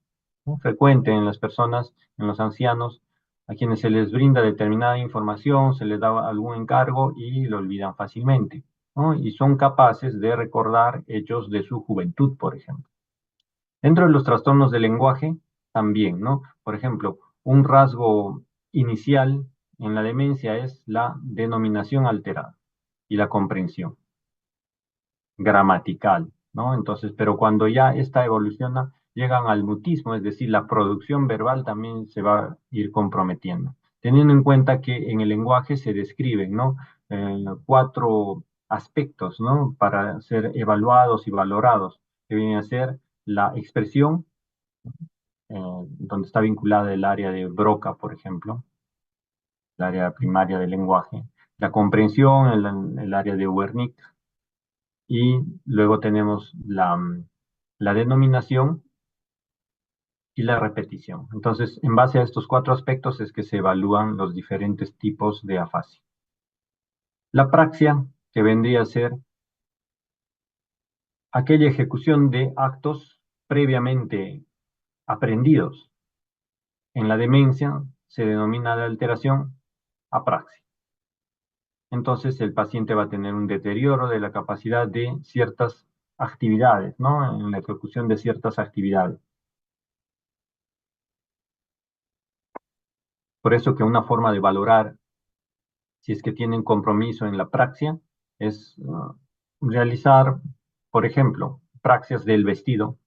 ¿no? Frecuente en las personas, en los ancianos, a quienes se les brinda determinada información, se les da algún encargo y lo olvidan fácilmente, ¿no? Y son capaces de recordar hechos de su juventud, por ejemplo. Dentro de los trastornos del lenguaje, también, ¿no? Por ejemplo, un rasgo inicial en la demencia es la denominación alterada y la comprensión gramatical, ¿no? Entonces, pero cuando ya esta evoluciona, llegan al mutismo, es decir, la producción verbal también se va a ir comprometiendo, teniendo en cuenta que en el lenguaje se describen, ¿no? Cuatro aspectos, ¿no? Para ser evaluados y valorados, que viene a ser la expresión, donde está vinculada el área de Broca, por ejemplo, el área primaria del lenguaje, la comprensión, el área de Wernicke, y luego tenemos la denominación y la repetición. Entonces, en base a estos cuatro aspectos es que se evalúan los diferentes tipos de afasia. La praxia, que vendría a ser aquella ejecución de actos previamente aprendidos. En la demencia se denomina la alteración apraxia. Entonces el paciente va a tener un deterioro de la capacidad de ciertas actividades, ¿no? En la ejecución de ciertas actividades. Por eso que una forma de valorar si es que tienen compromiso en la praxia es realizar, por ejemplo, praxias del vestido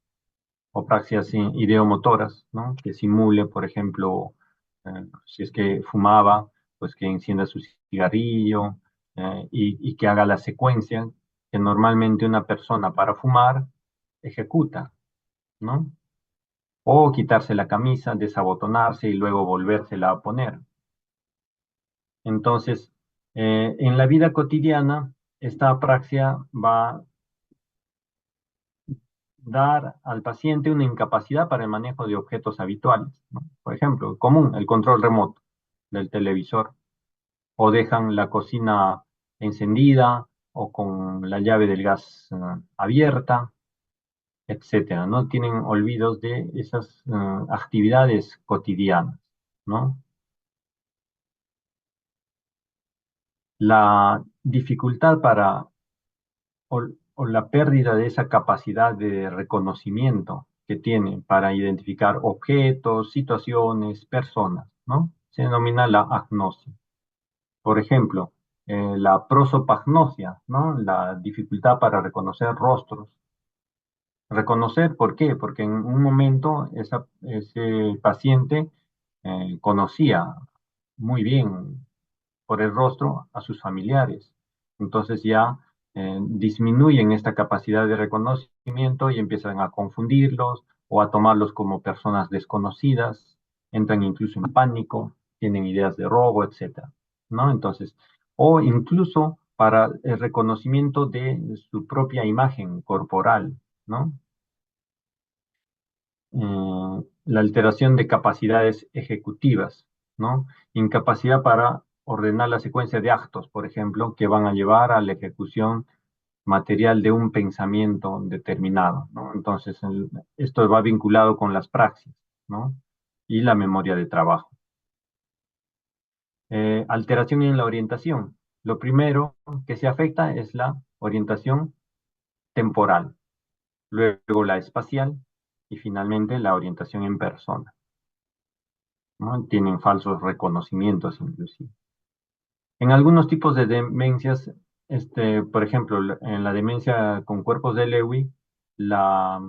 o praxias ideomotoras, ¿no? Que simule, por ejemplo, si es que fumaba, pues que encienda su cigarrillo, y que haga la secuencia que normalmente una persona para fumar ejecuta, ¿no? O quitarse la camisa, desabotonarse y luego volvérsela a poner. Entonces, en la vida cotidiana, esta apraxia va a dar al paciente una incapacidad para el manejo de objetos habituales, ¿no? Por ejemplo, común, el control remoto del televisor, o dejan la cocina encendida o con la llave del gas abierta, etcétera, ¿no? Tienen olvidos de esas actividades cotidianas, ¿no? La dificultad o la pérdida de esa capacidad de reconocimiento que tiene para identificar objetos, situaciones, personas, ¿no? Se denomina la agnosia. Por ejemplo, la prosopagnosia, ¿no? La dificultad para reconocer rostros. Reconocer, ¿por qué? Porque en un momento ese paciente conocía muy bien por el rostro a sus familiares. Entonces ya disminuyen esta capacidad de reconocimiento y empiezan a confundirlos o a tomarlos como personas desconocidas, entran incluso en pánico, tienen ideas de robo, etcétera, ¿no? Entonces, o incluso para el reconocimiento de su propia imagen corporal, ¿no? La alteración de capacidades ejecutivas, ¿no? Incapacidad para ordenar la secuencia de actos, por ejemplo, que van a llevar a la ejecución material de un pensamiento determinado, ¿no? Entonces, esto va vinculado con las praxis, ¿no? Y la memoria de trabajo. Alteración en la orientación. Lo primero que se afecta es la orientación temporal, luego la espacial y finalmente la orientación en persona, ¿no? Tienen falsos reconocimientos inclusive. En algunos tipos de demencias, por ejemplo, en la demencia con cuerpos de Lewy, la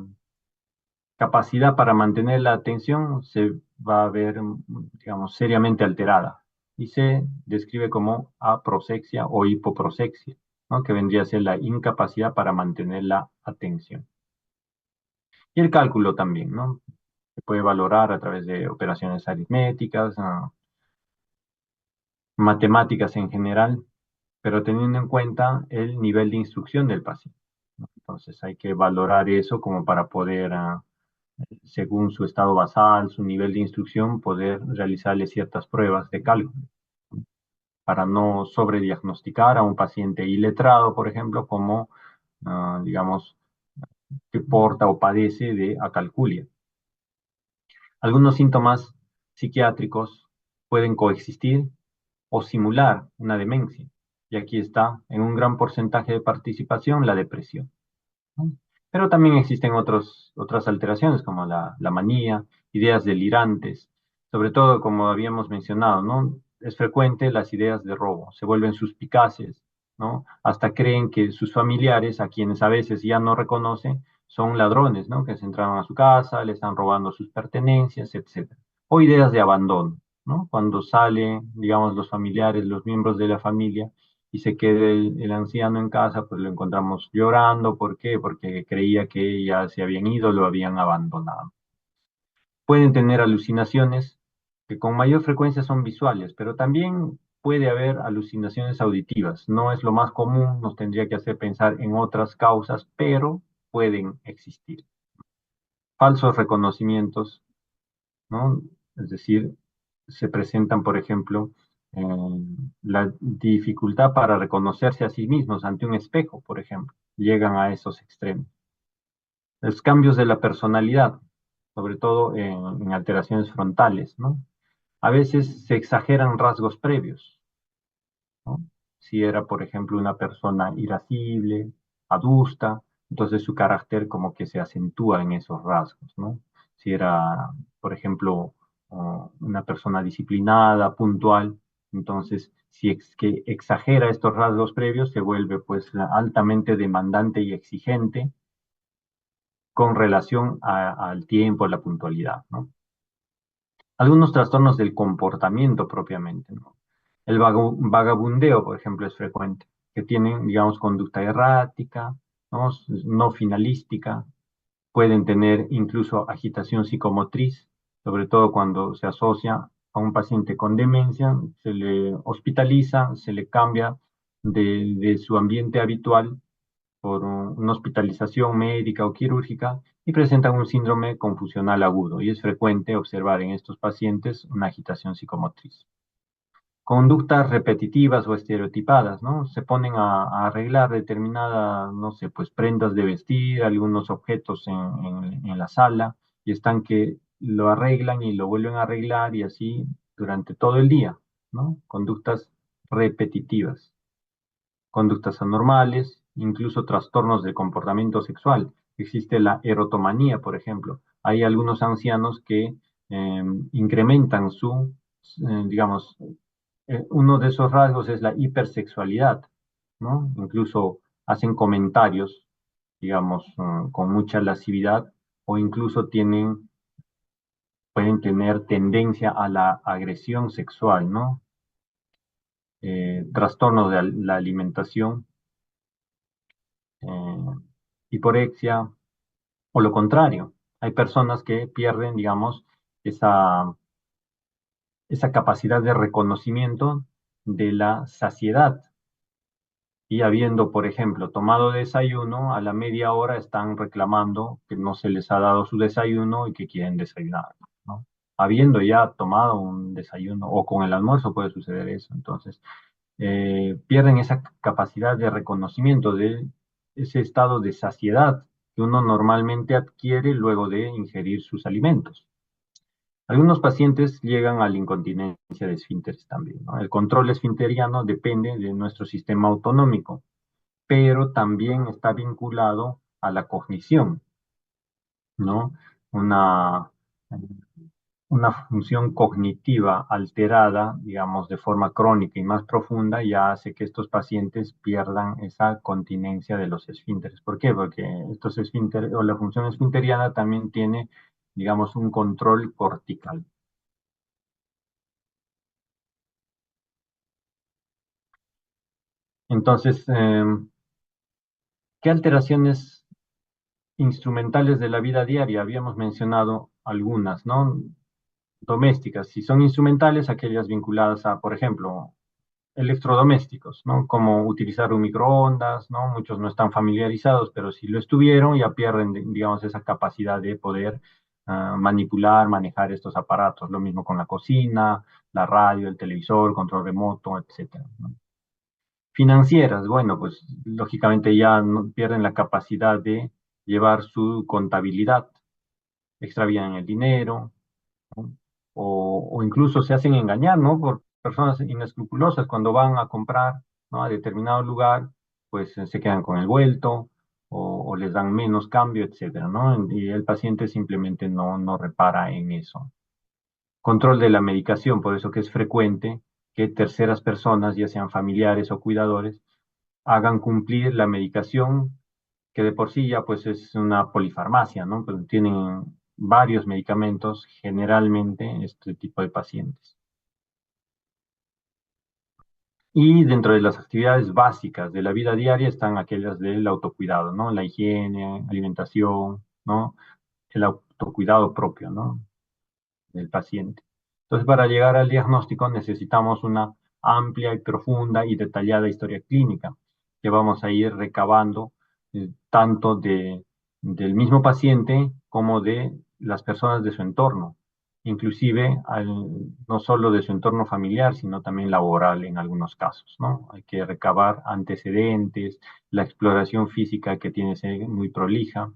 capacidad para mantener la atención se va a ver, digamos, seriamente alterada y se describe como aproxia o hipoproxia, ¿no? Que vendría a ser la incapacidad para mantener la atención. Y el cálculo también, ¿no? Se puede valorar a través de operaciones aritméticas, matemáticas en general, pero teniendo en cuenta el nivel de instrucción del paciente, ¿no? Entonces hay que valorar eso como para poder, según su estado basal, su nivel de instrucción, poder realizarle ciertas pruebas de cálculo, ¿no? Para no sobrediagnosticar a un paciente iletrado, por ejemplo, como, digamos, que porta o padece de acalculia. Algunos síntomas psiquiátricos pueden coexistir o simular una demencia. Y aquí está, en un gran porcentaje de participación, la depresión, ¿no? Pero también existen otras alteraciones como la manía, ideas delirantes, sobre todo como habíamos mencionado, ¿no? Es frecuente las ideas de robo, se vuelven suspicaces, ¿no? Hasta creen que sus familiares, a quienes a veces ya no reconocen, son ladrones, ¿no? Que se entraron a su casa, le están robando sus pertenencias, etcétera. O ideas de abandono, ¿no? Cuando salen, digamos, los familiares, los miembros de la familia, y se queda el anciano en casa, pues lo encontramos llorando. ¿Por qué? Porque creía que ya se habían ido, lo habían abandonado. Pueden tener alucinaciones que con mayor frecuencia son visuales, pero también puede haber alucinaciones auditivas. No es lo más común, nos tendría que hacer pensar en otras causas, pero pueden existir. Falsos reconocimientos, ¿no? Es decir, se presentan, por ejemplo, la dificultad para reconocerse a sí mismos ante un espejo, por ejemplo. Llegan a esos extremos. Los cambios de la personalidad, sobre todo en alteraciones frontales, ¿no? A veces se exageran rasgos previos, ¿no? Si era, por ejemplo, una persona irascible, adusta, entonces su carácter como que se acentúa en esos rasgos, ¿no? Si era, por ejemplo, una persona disciplinada, puntual, entonces si es que exagera estos rasgos previos, se vuelve pues altamente demandante y exigente con relación al tiempo, a la puntualidad, ¿no? Algunos trastornos del comportamiento propiamente, ¿no? El vagabundeo, por ejemplo, es frecuente, que tienen, digamos, conducta errática, ¿no? No finalística, pueden tener incluso agitación psicomotriz, sobre todo cuando se asocia a un paciente con demencia, se le hospitaliza, se le cambia de su ambiente habitual por una hospitalización médica o quirúrgica y presentan un síndrome confusional agudo y es frecuente observar en estos pacientes una agitación psicomotriz. Conductas repetitivas o estereotipadas, ¿no? Se ponen a arreglar determinadas, no sé, pues prendas de vestir, algunos objetos en la sala y están que lo arreglan y lo vuelven a arreglar y así durante todo el día, ¿no? Conductas repetitivas, conductas anormales, incluso trastornos de comportamiento sexual. Existe la erotomanía, por ejemplo. Hay algunos ancianos que incrementan digamos, uno de esos rasgos es la hipersexualidad, ¿no? Incluso hacen comentarios, digamos, con mucha lascividad o incluso pueden tener tendencia a la agresión sexual, ¿no? Trastornos de la alimentación, eh, hiporexia, o lo contrario. Hay personas que pierden, digamos, esa, esa capacidad de reconocimiento de la saciedad. Y habiendo, por ejemplo, tomado desayuno, a la media hora están reclamando que no se les ha dado su desayuno y que quieren desayunar, ¿no? Habiendo ya tomado un desayuno o con el almuerzo puede suceder eso. Entonces, pierden esa capacidad de reconocimiento de ese estado de saciedad que uno normalmente adquiere luego de ingerir sus alimentos. Algunos pacientes llegan a la incontinencia de esfínteres también, ¿no? El control esfinteriano depende de nuestro sistema autonómico, pero también está vinculado a la cognición, ¿no? Una, una función cognitiva alterada, digamos, de forma crónica y más profunda, ya hace que estos pacientes pierdan esa continencia de los esfínteres. ¿Por qué? Porque estos esfínteres, o la función esfinteriana también tiene, digamos, un control cortical. Entonces, ¿qué alteraciones instrumentales de la vida diaria? Habíamos mencionado algunas, ¿no? Domésticas. Si son instrumentales, aquellas vinculadas a, por ejemplo, electrodomésticos, ¿no? Como utilizar un microondas, ¿no? Muchos no están familiarizados, pero si lo estuvieron, ya pierden, digamos, esa capacidad de poder manipular, manejar estos aparatos. Lo mismo con la cocina, la radio, el televisor, control remoto, etcétera, ¿no? Financieras, bueno, pues lógicamente ya pierden la capacidad de llevar su contabilidad, extravían el dinero, ¿no? O incluso se hacen engañar, ¿no? Por personas inescrupulosas cuando van a comprar, ¿no? A determinado lugar, pues se quedan con el vuelto o les dan menos cambio, etcétera, ¿no? Y el paciente simplemente no repara en eso. Control de la medicación, por eso que es frecuente que terceras personas, ya sean familiares o cuidadores, hagan cumplir la medicación que de por sí ya pues es una polifarmacia, ¿no? Pero tienen varios medicamentos generalmente este tipo de pacientes. Y dentro de las actividades básicas de la vida diaria están aquellas del autocuidado, ¿no? La higiene, alimentación, ¿no? El autocuidado propio, ¿no? del paciente. Entonces, para llegar al diagnóstico necesitamos una amplia y profunda y detallada historia clínica que vamos a ir recabando tanto del mismo paciente como de las personas de su entorno, inclusive no solo de su entorno familiar, sino también laboral en algunos casos, ¿no? Hay que recabar antecedentes, la exploración física que tiene que ser muy prolija,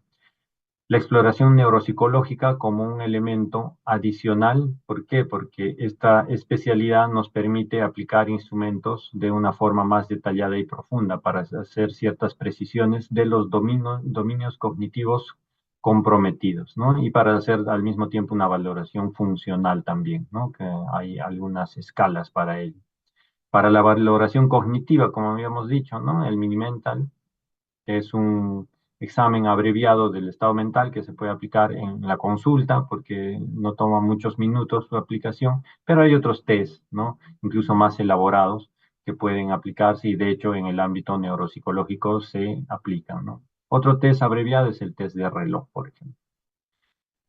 la exploración neuropsicológica como un elemento adicional. ¿Por qué? Porque esta especialidad nos permite aplicar instrumentos de una forma más detallada y profunda para hacer ciertas precisiones de los dominios cognitivos comprometidos, ¿no? Y para hacer al mismo tiempo una valoración funcional también, ¿no? Que hay algunas escalas para ello. Para la valoración cognitiva, como habíamos dicho, ¿no? El Mini-Mental es un examen abreviado del estado mental que se puede aplicar en la consulta porque no toma muchos minutos su aplicación, pero hay otros test, ¿no? Incluso más elaborados que pueden aplicarse y de hecho en el ámbito neuropsicológico se aplican, ¿no? Otro test abreviado es el test de reloj, por ejemplo.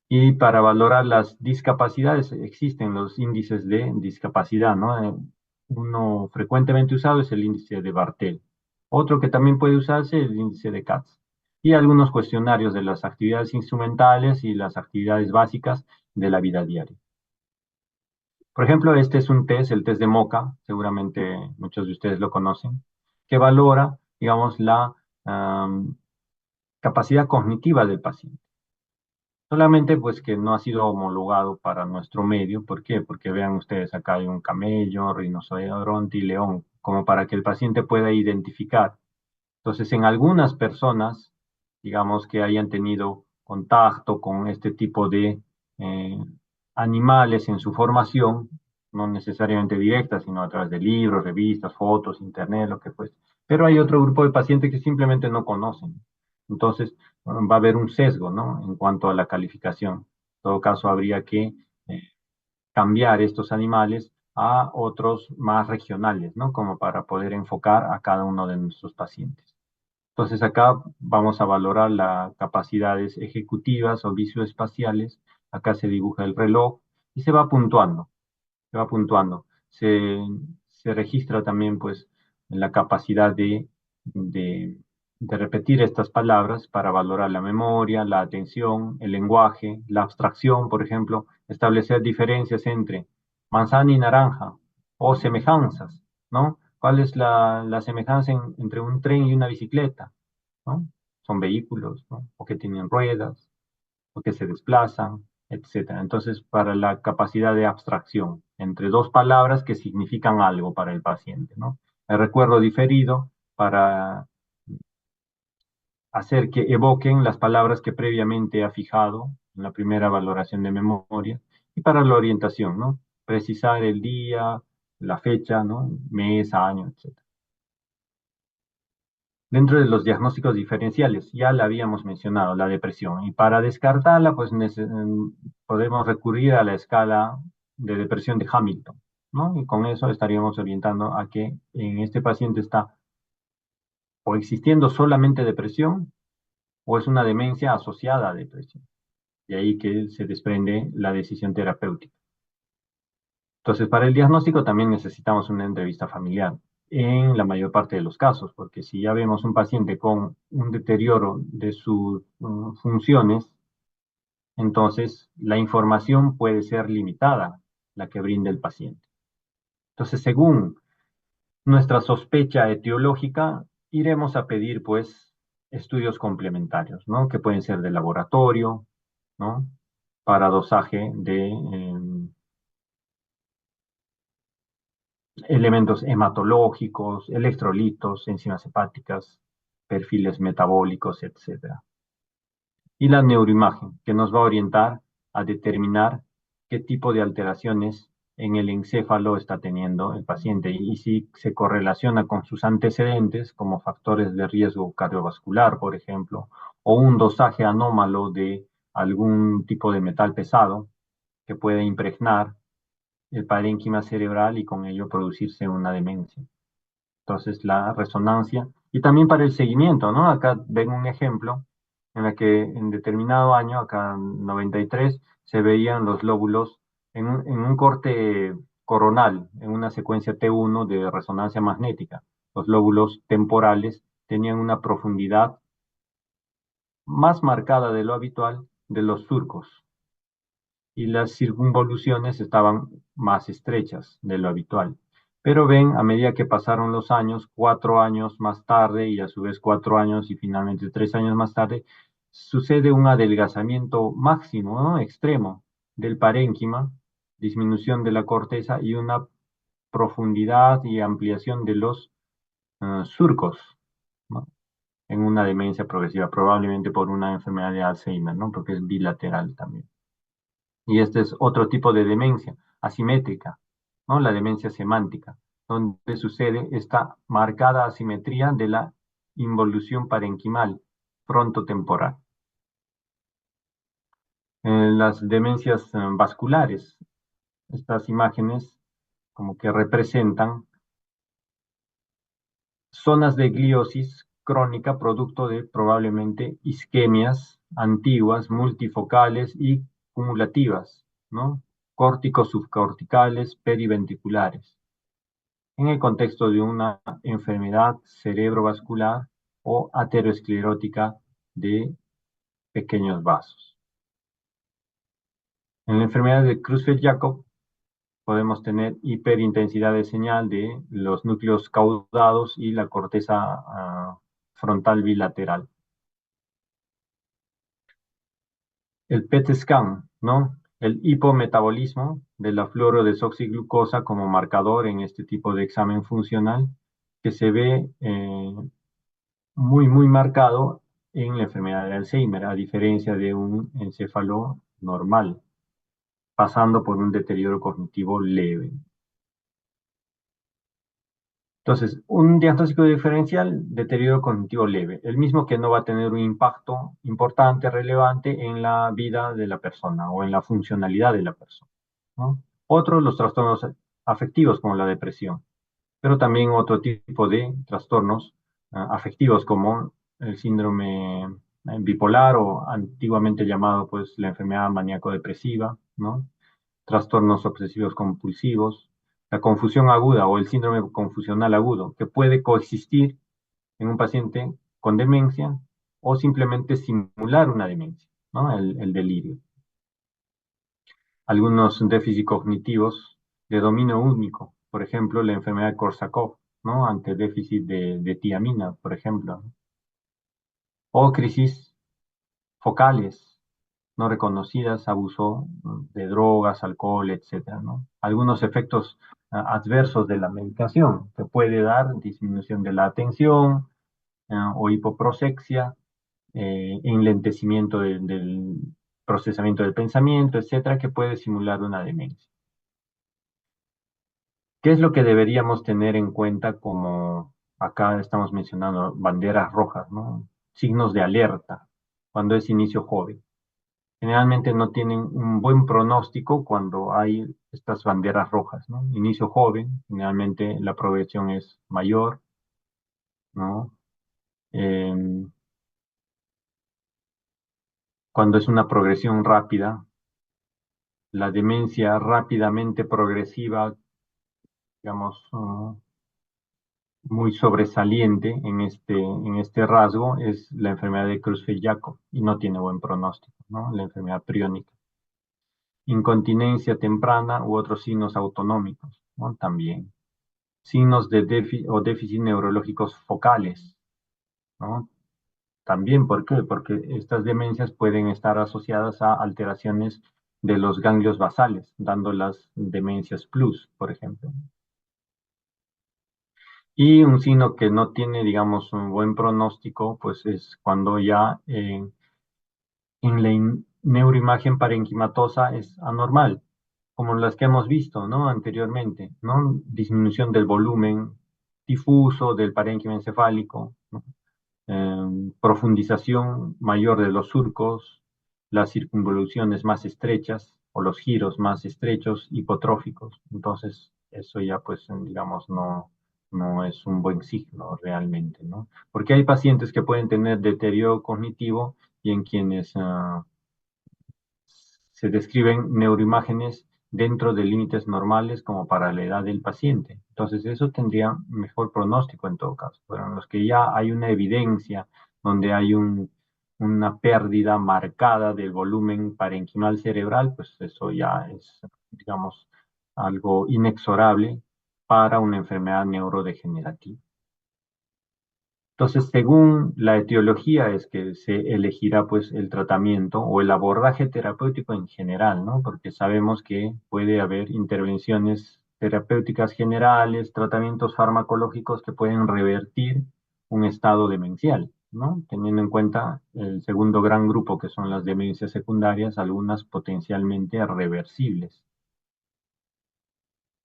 Y para valorar las discapacidades existen los índices de discapacidad, ¿no? Uno frecuentemente usado es el índice de Bartel. Otro que también puede usarse es el índice de Katz. Y algunos cuestionarios de las actividades instrumentales y las actividades básicas de la vida diaria. Por ejemplo, este es un test, el test de MOCA, seguramente muchos de ustedes lo conocen, que valora, digamos, la capacidad cognitiva del paciente. Solamente pues que no ha sido homologado para nuestro medio. ¿Por qué? Porque vean ustedes, acá hay un camello, rinoceronte y león, como para que el paciente pueda identificar. Entonces, en algunas personas, digamos que hayan tenido contacto con este tipo de eh, animales en su formación, no necesariamente directa, sino a través de libros, revistas, fotos, internet, lo que fuese. Pero hay otro grupo de pacientes que simplemente no conocen. Entonces, va a haber un sesgo, ¿no? En cuanto a la calificación. En todo caso, habría que cambiar estos animales a otros más regionales, ¿no? Como para poder enfocar a cada uno de nuestros pacientes. Entonces acá vamos a valorar las capacidades ejecutivas o visoespaciales. Acá se dibuja el reloj y se va puntuando, se va puntuando. Se registra también pues la capacidad de, de repetir estas palabras para valorar la memoria, la atención, el lenguaje, la abstracción, por ejemplo, establecer diferencias entre manzana y naranja o semejanzas, ¿no? ¿Cuál es la semejanza entre un tren y una bicicleta? ¿No? Son vehículos, ¿no? O que tienen ruedas, o que se desplazan, etcétera. Entonces, para la capacidad de abstracción entre dos palabras que significan algo para el paciente, ¿no? El recuerdo diferido para hacer que evoquen las palabras que previamente ha fijado en la primera valoración de memoria, y para la orientación, ¿no? Precisar el día, la fecha, ¿no? Mes, año, etcétera. Dentro de los diagnósticos diferenciales, ya la habíamos mencionado, la depresión, y para descartarla, pues podemos recurrir a la escala de depresión de Hamilton, ¿no? Y con eso estaríamos orientando a que en este paciente está o existiendo solamente depresión o es una demencia asociada a depresión. De ahí que se desprende la decisión terapéutica. Entonces, para el diagnóstico también necesitamos una entrevista familiar en la mayor parte de los casos, porque si ya vemos un paciente con un deterioro de sus funciones, entonces la información puede ser limitada, la que brinda el paciente. Entonces, según nuestra sospecha etiológica, iremos a pedir, pues, estudios complementarios, ¿no? Que pueden ser de laboratorio, ¿no? Para dosaje de elementos hematológicos, electrolitos, enzimas hepáticas, perfiles metabólicos, etcétera. Y la neuroimagen, que nos va a orientar a determinar qué tipo de alteraciones en el encéfalo está teniendo el paciente y si se correlaciona con sus antecedentes como factores de riesgo cardiovascular, por ejemplo, o un dosaje anómalo de algún tipo de metal pesado que puede impregnar el parénquima cerebral y con ello producirse una demencia. Entonces, la resonancia y también para el seguimiento, ¿no? Acá ven un ejemplo en la que en determinado año, acá en 93, se veían los lóbulos en un corte coronal, en una secuencia T1 de resonancia magnética. Los lóbulos temporales tenían una profundidad más marcada de lo habitual de los surcos y las circunvoluciones estaban más estrechas de lo habitual. Pero ven, a medida que pasaron los años, 4 años más tarde y a su vez 4 años y finalmente 3 años más tarde, sucede un adelgazamiento máximo, ¿no? Extremo del parénquima, disminución de la corteza y una profundidad y ampliación de los surcos, ¿no? En una demencia progresiva, probablemente por una enfermedad de Alzheimer, ¿no? Porque es bilateral también. Y este es otro tipo de demencia, asimétrica, ¿no? La demencia semántica, donde sucede esta marcada asimetría de la involución parenquimal frontotemporal. Las demencias vasculares, estas imágenes como que representan zonas de gliosis crónica producto de probablemente isquemias antiguas, multifocales y cumulativas, ¿no? Córticos subcorticales, periventriculares, en el contexto de una enfermedad cerebrovascular o aterosclerótica de pequeños vasos. En la enfermedad de Creutzfeldt-Jakob podemos tener hiperintensidad de señal de los núcleos caudados y la corteza frontal bilateral. El PET scan, ¿no? El hipometabolismo de la fluorodesoxiglucosa como marcador en este tipo de examen funcional que se ve muy marcado en la enfermedad de Alzheimer, a diferencia de un encéfalo normal, pasando por un deterioro cognitivo leve. Entonces, un diagnóstico diferencial, deterioro cognitivo leve, el mismo que no va a tener un impacto importante, relevante en la vida de la persona o en la funcionalidad de la persona, ¿no? Otros, los trastornos afectivos como la depresión, pero también otro tipo de trastornos afectivos como el síndrome bipolar o antiguamente llamado pues la enfermedad maníaco-depresiva, ¿no? Trastornos obsesivos compulsivos, la confusión aguda o el síndrome confusional agudo, que puede coexistir en un paciente con demencia o simplemente simular una demencia, ¿no? El delirio. Algunos déficits cognitivos de dominio único, por ejemplo, la enfermedad de Korsakoff, ¿no? Ante déficit de tiamina, por ejemplo, ¿no? O crisis focales no reconocidas, abuso de drogas, alcohol, etcétera, ¿no? Algunos efectos adversos de la medicación que puede dar disminución de la atención o hipoprosexia, enlentecimiento del procesamiento del pensamiento, etcétera, que puede simular una demencia. ¿Qué es lo que deberíamos tener en cuenta como acá estamos mencionando banderas rojas, ¿no? Signos de alerta cuando es inicio joven? Generalmente no tienen un buen pronóstico cuando hay estas banderas rojas, ¿no? Inicio joven, generalmente la progresión es mayor, ¿no? Eh, cuando es una progresión rápida, la demencia rápidamente progresiva, digamos, muy sobresaliente en este rasgo es la enfermedad de Creutzfeldt-Jakob y no tiene buen pronóstico, ¿no? La enfermedad priónica. Incontinencia temprana u otros signos autonómicos, ¿no? También. Signos de déficit neurológicos focales, ¿no? También, ¿por qué? Porque estas demencias pueden estar asociadas a alteraciones de los ganglios basales, dando las demencias plus, por ejemplo. Y un signo que no tiene, digamos, un buen pronóstico, pues es cuando ya en la neuroimagen parenquimatosa es anormal, como las que hemos visto, ¿no? Anteriormente, ¿no? Disminución del volumen difuso del parénquima encefálico, ¿no? Profundización mayor de los surcos, las circunvoluciones más estrechas o los giros más estrechos, hipotróficos. Entonces, eso ya, pues, digamos, no es un buen signo realmente, ¿no? Porque hay pacientes que pueden tener deterioro cognitivo y en quienes se describen neuroimágenes dentro de límites normales como para la edad del paciente. Entonces, eso tendría mejor pronóstico en todo caso. Pero en los que ya hay una evidencia donde hay una pérdida marcada del volumen parenquimal cerebral, pues eso ya es, digamos, algo inexorable para una enfermedad neurodegenerativa. Entonces, según la etiología es que se elegirá pues el tratamiento o el abordaje terapéutico en general, ¿no? Porque sabemos que puede haber intervenciones terapéuticas generales, tratamientos farmacológicos que pueden revertir un estado demencial, ¿no? Teniendo en cuenta el segundo gran grupo que son las demencias secundarias, algunas potencialmente reversibles.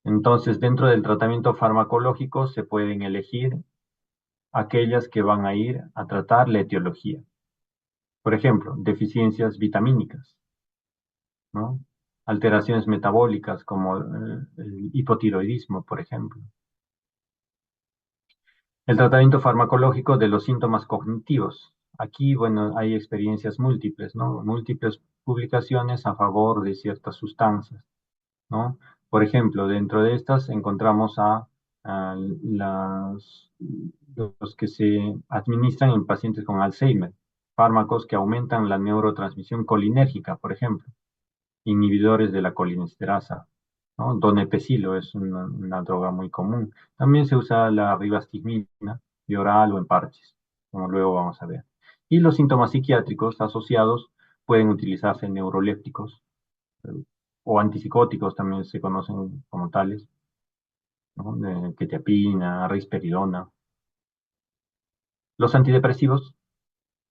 Entonces, dentro del tratamiento farmacológico se pueden elegir aquellas que van a ir a tratar la etiología. Por ejemplo, deficiencias vitamínicas, ¿no? Alteraciones metabólicas como el hipotiroidismo, por ejemplo. El tratamiento farmacológico de los síntomas cognitivos. Aquí, bueno, hay experiencias múltiples, ¿no? Múltiples publicaciones a favor de ciertas sustancias, ¿no? Por ejemplo, dentro de estas encontramos a los que se administran en pacientes con Alzheimer, fármacos que aumentan la neurotransmisión colinérgica, por ejemplo, inhibidores de la colinesterasa, ¿no? Donepezilo es una droga muy común. También se usa la rivastigmina, y oral o en parches, como luego vamos a ver. Y los síntomas psiquiátricos asociados pueden utilizarse neurolépticos, o antipsicóticos también se conocen como tales, ¿no? Quetiapina, risperidona. Los antidepresivos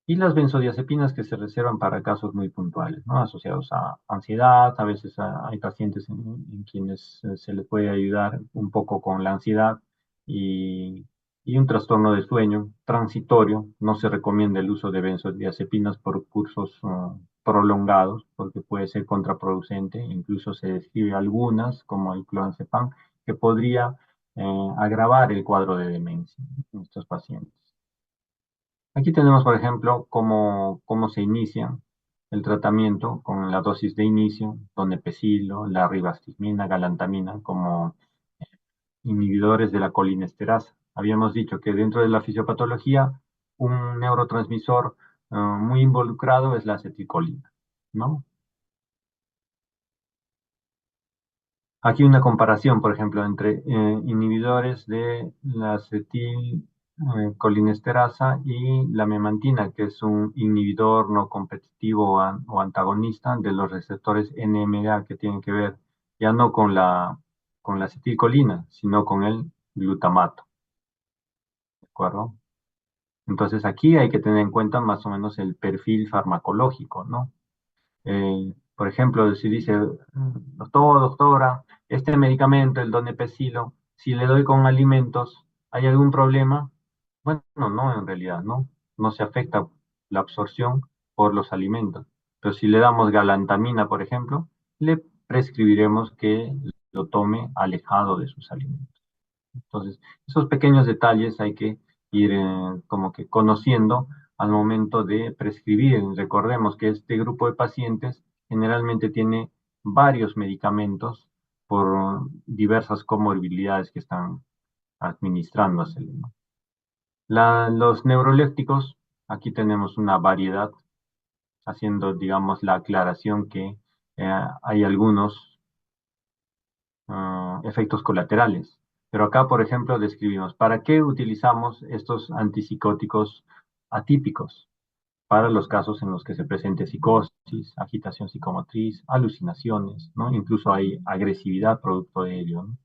y las benzodiazepinas que se reservan para casos muy puntuales, ¿no? Asociados a ansiedad, a veces hay pacientes en quienes se les puede ayudar un poco con la ansiedad y, y un trastorno de sueño transitorio. No se recomienda el uso de benzodiazepinas por cursos prolongados porque puede ser contraproducente. Incluso se describe algunas, como el clonazepam, que podría agravar el cuadro de demencia en estos pacientes. Aquí tenemos, por ejemplo, cómo se inicia el tratamiento con la dosis de inicio, donepezilo, la rivastigmina, galantamina, como inhibidores de la colinesterasa. Habíamos dicho que dentro de la fisiopatología, un neurotransmisor muy involucrado es la acetilcolina, ¿no? Aquí una comparación, por ejemplo, entre inhibidores de la acetilcolinesterasa y la memantina, que es un inhibidor no competitivo o antagonista de los receptores NMDA que tienen que ver ya no con la acetilcolina, sino con el glutamato, ¿de acuerdo? Entonces aquí hay que tener en cuenta más o menos el perfil farmacológico, ¿no? Por ejemplo, si dice, doctor, doctora, este medicamento, el donepezilo, si le doy con alimentos, ¿hay algún problema? Bueno, no, en realidad, no. No se afecta la absorción por los alimentos. Pero si le damos galantamina, por ejemplo, le prescribiremos que lo tome alejado de sus alimentos. Entonces, esos pequeños detalles hay que ir como que conociendo al momento de prescribir. Recordemos que este grupo de pacientes generalmente tiene varios medicamentos por diversas comorbilidades que están administrándose, ¿no? Los neurolépticos, aquí tenemos una variedad, haciendo, digamos, la aclaración que hay algunos efectos colaterales. Pero acá, por ejemplo, describimos, ¿para qué utilizamos estos antipsicóticos atípicos? Para los casos en los que se presente psicosis, agitación psicomotriz, alucinaciones, ¿no? Incluso hay agresividad producto de ello, ¿no?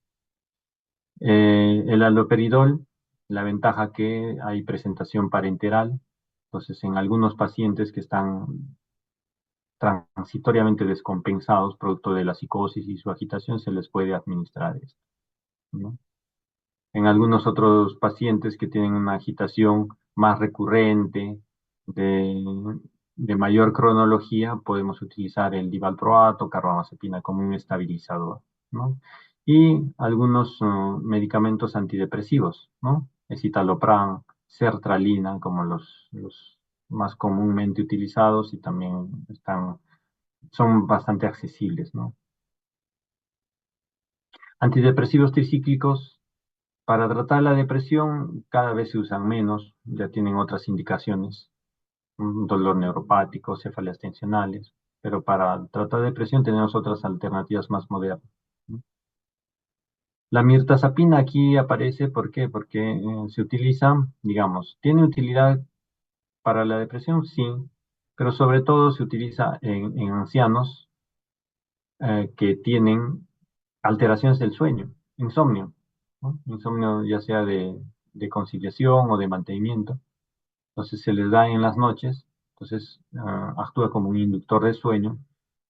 El haloperidol, la ventaja que hay presentación parenteral, entonces en algunos pacientes que están transitoriamente descompensados producto de la psicosis y su agitación se les puede administrar esto, ¿no? En algunos otros pacientes que tienen una agitación más recurrente, de mayor cronología, podemos utilizar el divalproato, carbamazepina como un estabilizador, ¿no? Y algunos medicamentos antidepresivos, ¿no? Escitalopram, sertralina, como los más comúnmente utilizados y también son bastante accesibles, ¿no? Antidepresivos tricíclicos, para tratar la depresión, cada vez se usan menos, ya tienen otras indicaciones, dolor neuropático, cefaleas tensionales, pero para tratar depresión tenemos otras alternativas más modernas. La mirtazapina aquí aparece, ¿por qué? Porque se utiliza, digamos, tiene utilidad para la depresión, sí, pero sobre todo se utiliza en ancianos que tienen alteraciones del sueño, insomnio, ¿no? Insomnio ya sea de conciliación o de mantenimiento. Entonces se les da en las noches, entonces actúa como un inductor de sueño,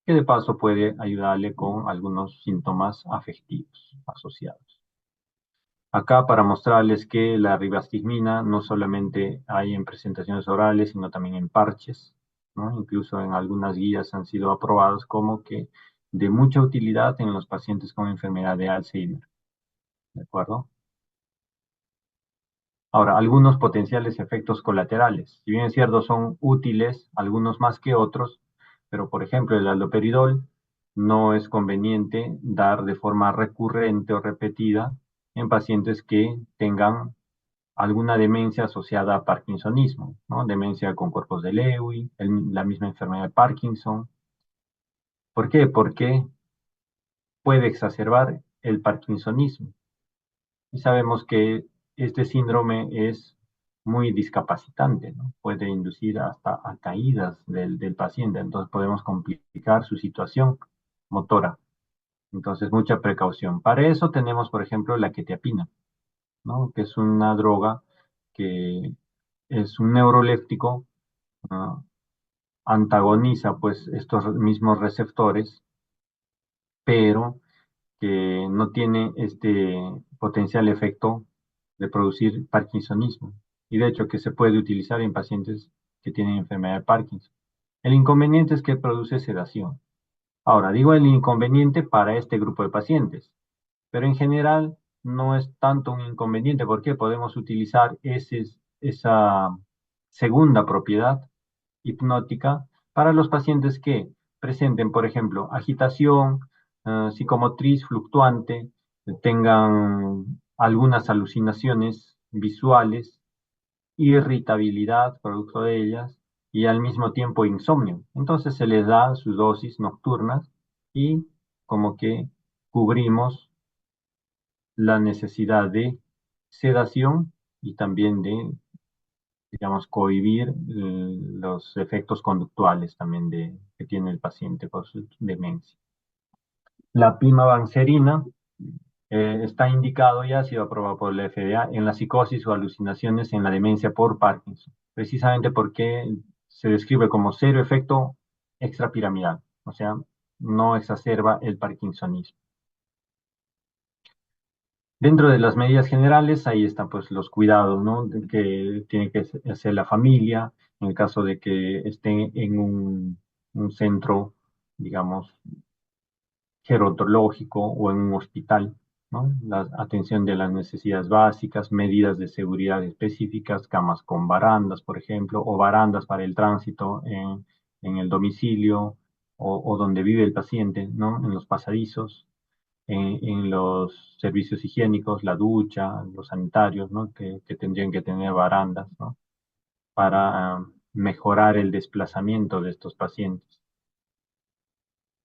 que de paso puede ayudarle con algunos síntomas afectivos asociados. Acá para mostrarles que la ribastigmina no solamente hay en presentaciones orales, sino también en parches, ¿no? Incluso en algunas guías han sido aprobados como que de mucha utilidad en los pacientes con enfermedad de Alzheimer, ¿de acuerdo? Ahora, algunos potenciales efectos colaterales. Si bien es cierto, son útiles, algunos más que otros, pero por ejemplo, el aldoperidol no es conveniente dar de forma recurrente o repetida en pacientes que tengan alguna demencia asociada a parkinsonismo, ¿no? Demencia con cuerpos de Lewy, la misma enfermedad de Parkinson. ¿Por qué? Porque puede exacerbar el parkinsonismo. Y sabemos que este síndrome es muy discapacitante, ¿no? Puede inducir hasta a caídas del paciente, entonces podemos complicar su situación motora. Entonces, mucha precaución. Para eso tenemos, por ejemplo, la quetiapina, ¿no? Que es una droga que es un neuroléptico, ¿no? Antagoniza pues estos mismos receptores, pero que no tiene este potencial efecto de producir parkinsonismo. Y de hecho que se puede utilizar en pacientes que tienen enfermedad de Parkinson. El inconveniente es que produce sedación. Ahora, digo el inconveniente para este grupo de pacientes, pero en general no es tanto un inconveniente porque podemos utilizar esa segunda propiedad hipnótica para los pacientes que presenten, por ejemplo, agitación psicomotriz fluctuante, tengan algunas alucinaciones visuales, irritabilidad producto de ellas y al mismo tiempo insomnio. Entonces se les da sus dosis nocturnas y como que cubrimos la necesidad de sedación y también de, digamos, cohibir los efectos conductuales también que tiene el paciente por su demencia. La pimavanserina está indicado y ha sido aprobado por la FDA en la psicosis o alucinaciones en la demencia por Parkinson, precisamente porque se describe como cero efecto extrapiramidal, o sea, no exacerba el parkinsonismo. Dentro de las medidas generales, ahí están pues los cuidados, ¿no? Que tiene que hacer la familia, en el caso de que estén en un centro, digamos, gerontológico o en un hospital, ¿no? La atención de las necesidades básicas, medidas de seguridad específicas, camas con barandas, por ejemplo, o barandas para el tránsito en el domicilio o donde vive el paciente, ¿no? En los pasadizos, en los servicios higiénicos, la ducha, los sanitarios, ¿no? Que tendrían que tener barandas, ¿no? Para mejorar el desplazamiento de estos pacientes.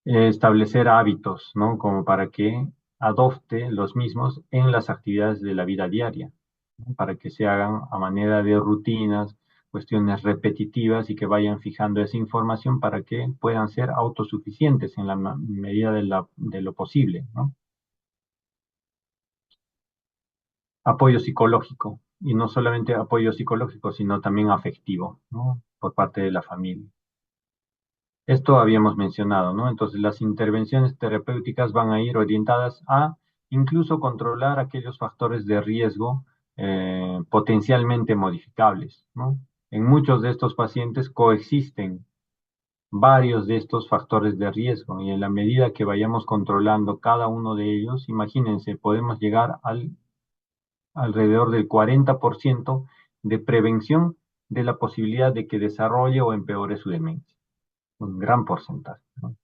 Establecer hábitos, ¿no? Como para que adopte los mismos en las actividades de la vida diaria, ¿no? Para que se hagan a manera de rutinas, cuestiones repetitivas y que vayan fijando esa información para que puedan ser autosuficientes en la medida de lo posible, ¿no? Apoyo psicológico, y no solamente apoyo psicológico, sino también afectivo, ¿no? Por parte de la familia. Esto habíamos mencionado, ¿no? Entonces las intervenciones terapéuticas van a ir orientadas a incluso controlar aquellos factores de riesgo potencialmente modificables, ¿no? En muchos de estos pacientes coexisten varios de estos factores de riesgo y en la medida que vayamos controlando cada uno de ellos, imagínense, podemos llegar al alrededor del 40% de prevención de la posibilidad de que desarrolle o empeore su demencia. Un gran porcentaje, ¿no?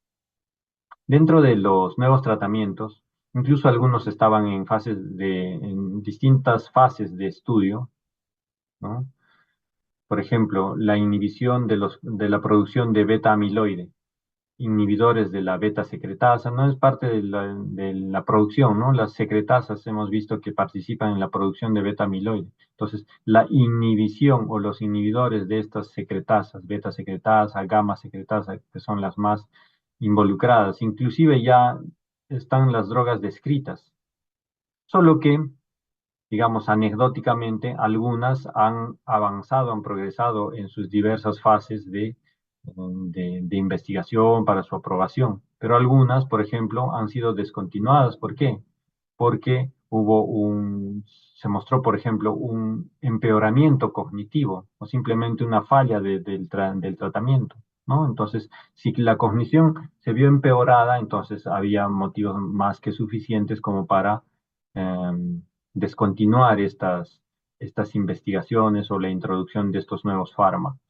Dentro de los nuevos tratamientos, Incluso algunos estaban en distintas fases de estudio, ¿no? Por ejemplo, la inhibición de la producción de beta amiloide, inhibidores de la beta secretasa, no es parte de la producción, ¿no? Las secretasas hemos visto que participan en la producción de beta amiloide. Entonces, la inhibición o los inhibidores de estas secretasas, beta secretasa, gamma secretasa, que son las más involucradas, inclusive ya están las drogas descritas, solo que digamos, anecdóticamente, algunas han avanzado, han progresado en sus diversas fases de investigación para su aprobación, pero algunas, por ejemplo, han sido descontinuadas. ¿Por qué? Porque se mostró, por ejemplo, un empeoramiento cognitivo o simplemente una falla del tratamiento, ¿no? Entonces, si la cognición se vio empeorada, entonces había motivos más que suficientes como para descontinuar estas investigaciones o la introducción de estos nuevos fármacos.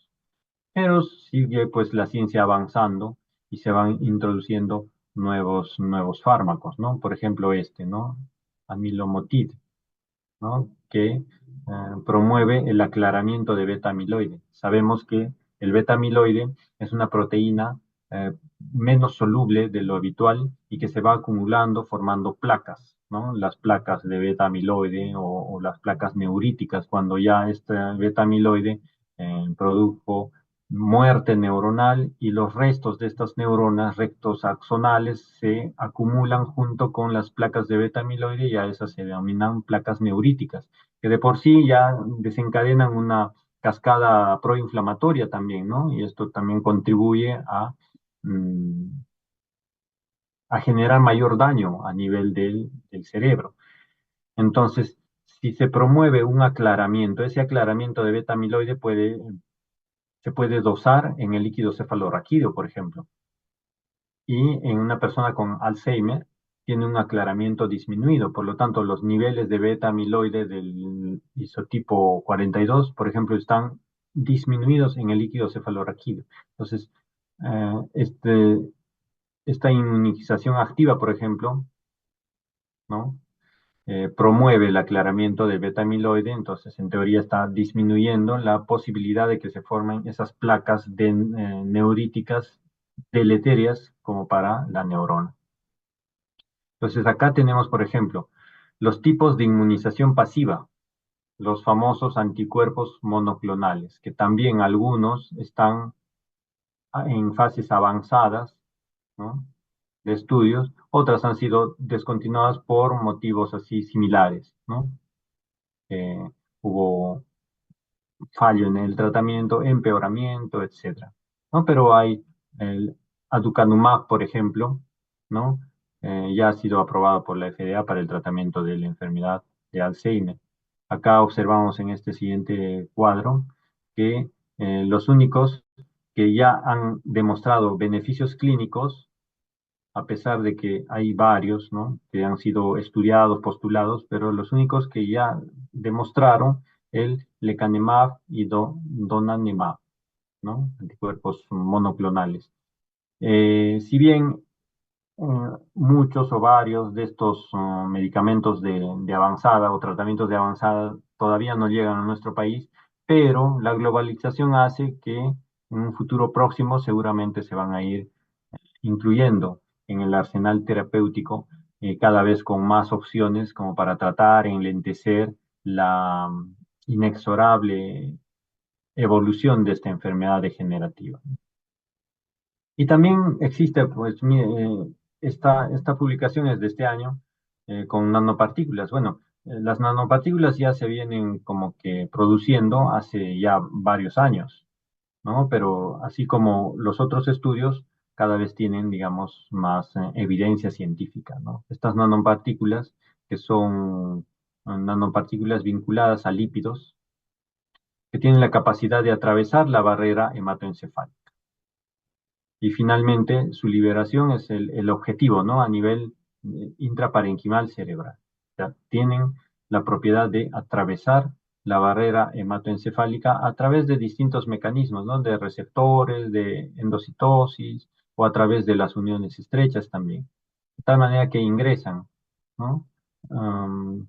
Pero sigue pues la ciencia avanzando y se van introduciendo nuevos fármacos, ¿no? Por ejemplo, ¿no? Amilomotid, ¿no? Que promueve el aclaramiento de beta amiloide. Sabemos que el beta amiloide es una proteína eh, menos soluble de lo habitual y que se va acumulando formando placas, ¿no? Las placas de beta amiloide o las placas neuríticas, cuando ya este beta amiloide produjo muerte neuronal y los restos de estas neuronas rectos axonales se acumulan junto con las placas de beta amiloide y a esas se denominan placas neuríticas, que de por sí ya desencadenan una cascada proinflamatoria también, ¿no? Y esto también contribuye mm, a generar mayor daño a nivel del cerebro. Entonces, si se promueve un aclaramiento, ese aclaramiento de beta amiloide se puede dosar en el líquido cefalorraquídeo, por ejemplo. Y en una persona con Alzheimer tiene un aclaramiento disminuido. Por lo tanto, los niveles de beta amiloide del isotipo 42, por ejemplo, están disminuidos en el líquido cefalorraquídeo. Entonces, eh, este, esta inmunización activa, por ejemplo, ¿no? Promueve el aclaramiento del beta amiloide, entonces en teoría está disminuyendo la posibilidad de que se formen esas placas neuríticas deleterias como para la neurona. Entonces acá tenemos, por ejemplo, los tipos de inmunización pasiva, los famosos anticuerpos monoclonales, que también algunos están en fases avanzadas, ¿no? De estudios, otras han sido descontinuadas por motivos así similares, ¿no? Eh, Hubo fallo en el tratamiento, empeoramiento, etcétera, ¿no? Pero hay el aducanumab, por ejemplo, ¿no? Ya ha sido aprobado por la FDA para el tratamiento de la enfermedad de Alzheimer. Acá observamos en este siguiente cuadro que los únicos que ya han demostrado beneficios clínicos, a pesar de que hay varios, ¿no? Que han sido estudiados, postulados, pero los únicos que ya demostraron el lecanemab y donanemab, ¿no? Anticuerpos monoclonales. Si bien eh, muchos o varios de estos medicamentos de avanzada o tratamientos de avanzada todavía no llegan a nuestro país, pero la globalización hace que en un futuro próximo seguramente se van a ir incluyendo en el arsenal terapéutico cada vez con más opciones como para tratar, enlentecer la inexorable evolución de esta enfermedad degenerativa. Y también existe, pues, esta publicación es de este año con nanopartículas. Bueno, las nanopartículas ya se vienen como que produciendo hace ya varios años, ¿no? Pero así como los otros estudios, cada vez tienen, digamos, más evidencia científica, ¿no? Estas nanopartículas, que son nanopartículas vinculadas a lípidos, que tienen la capacidad de atravesar la barrera hematoencefálica. Y finalmente, su liberación es el objetivo, ¿no? A nivel intraparenquimal cerebral. O sea, tienen la propiedad de atravesar la barrera hematoencefálica a través de distintos mecanismos, ¿no? De receptores, de endocitosis o a través de las uniones estrechas también. De tal manera que ingresan ¿no? Am,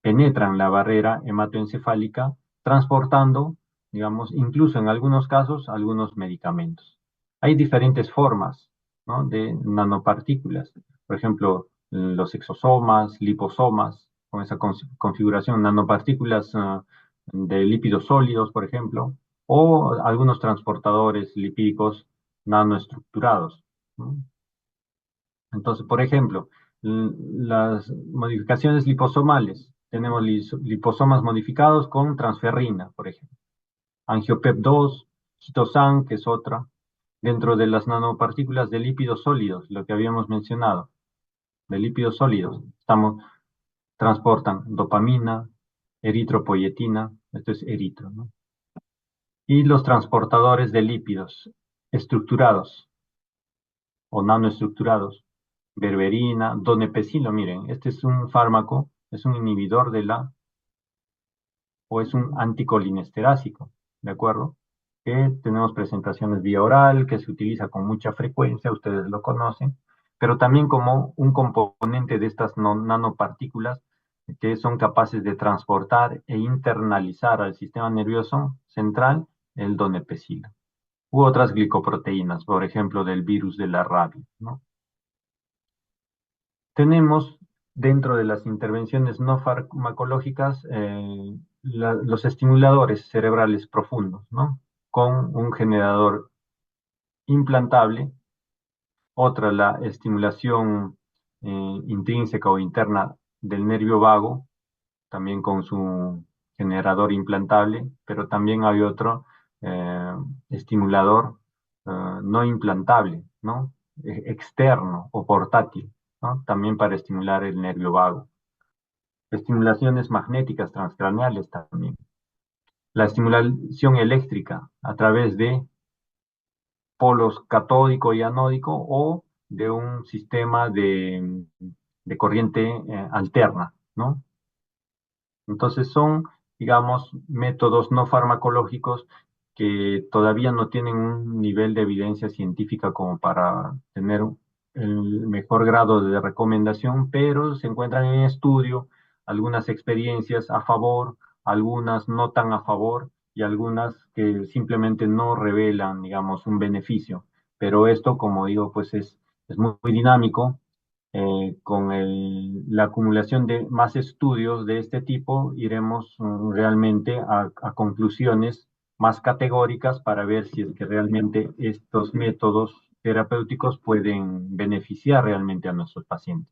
Penetran la barrera hematoencefálica, transportando, digamos, incluso en algunos casos, algunos medicamentos. Hay diferentes formas, ¿no?, de nanopartículas. Por ejemplo, los exosomas, liposomas, con esa configuración, nanopartículas de lípidos sólidos, por ejemplo, o algunos transportadores lipídicos nanoestructurados, ¿no? Entonces, por ejemplo, las modificaciones liposomales. Tenemos liposomas modificados con transferrina, por ejemplo. Angiopep2, Chitosan, que es otra. Dentro de las nanopartículas de lípidos sólidos, lo que habíamos mencionado, de lípidos sólidos, transportan dopamina, eritropoyetina, esto es eritro, ¿no? Y los transportadores de lípidos estructurados o nanoestructurados, berberina, donepezilo, miren, este es un fármaco, es un inhibidor de la, o es un anticolinesterásico, ¿de acuerdo? Que tenemos presentaciones vía oral, que se utiliza con mucha frecuencia, ustedes lo conocen, pero también como un componente de estas nanopartículas que son capaces de transportar e internalizar al sistema nervioso central el donepezilo, u otras glicoproteínas, por ejemplo, del virus de la rabia, ¿no? Tenemos dentro de las intervenciones no farmacológicas los estimuladores cerebrales profundos, ¿no? Con un generador implantable, otra la estimulación intrínseca o interna del nervio vago, también con su generador implantable, pero también hay otro eh, estimulador no implantable, ¿no? Externo o portátil, ¿no? También para estimular el nervio vago. Estimulaciones magnéticas transcraneales también. La estimulación eléctrica a través de polos catódico y anódico o de un sistema de corriente alterna, ¿no? Entonces son, digamos, métodos no farmacológicos que todavía no tienen un nivel de evidencia científica como para tener el mejor grado de recomendación, pero se encuentran en estudio algunas experiencias a favor, algunas no tan a favor y algunas que simplemente no revelan, digamos, un beneficio. Pero esto, como digo, pues es muy dinámico. Con la acumulación de más estudios de este tipo, iremos realmente a conclusiones más categóricas para ver si es que realmente estos métodos terapéuticos pueden beneficiar realmente a nuestros pacientes.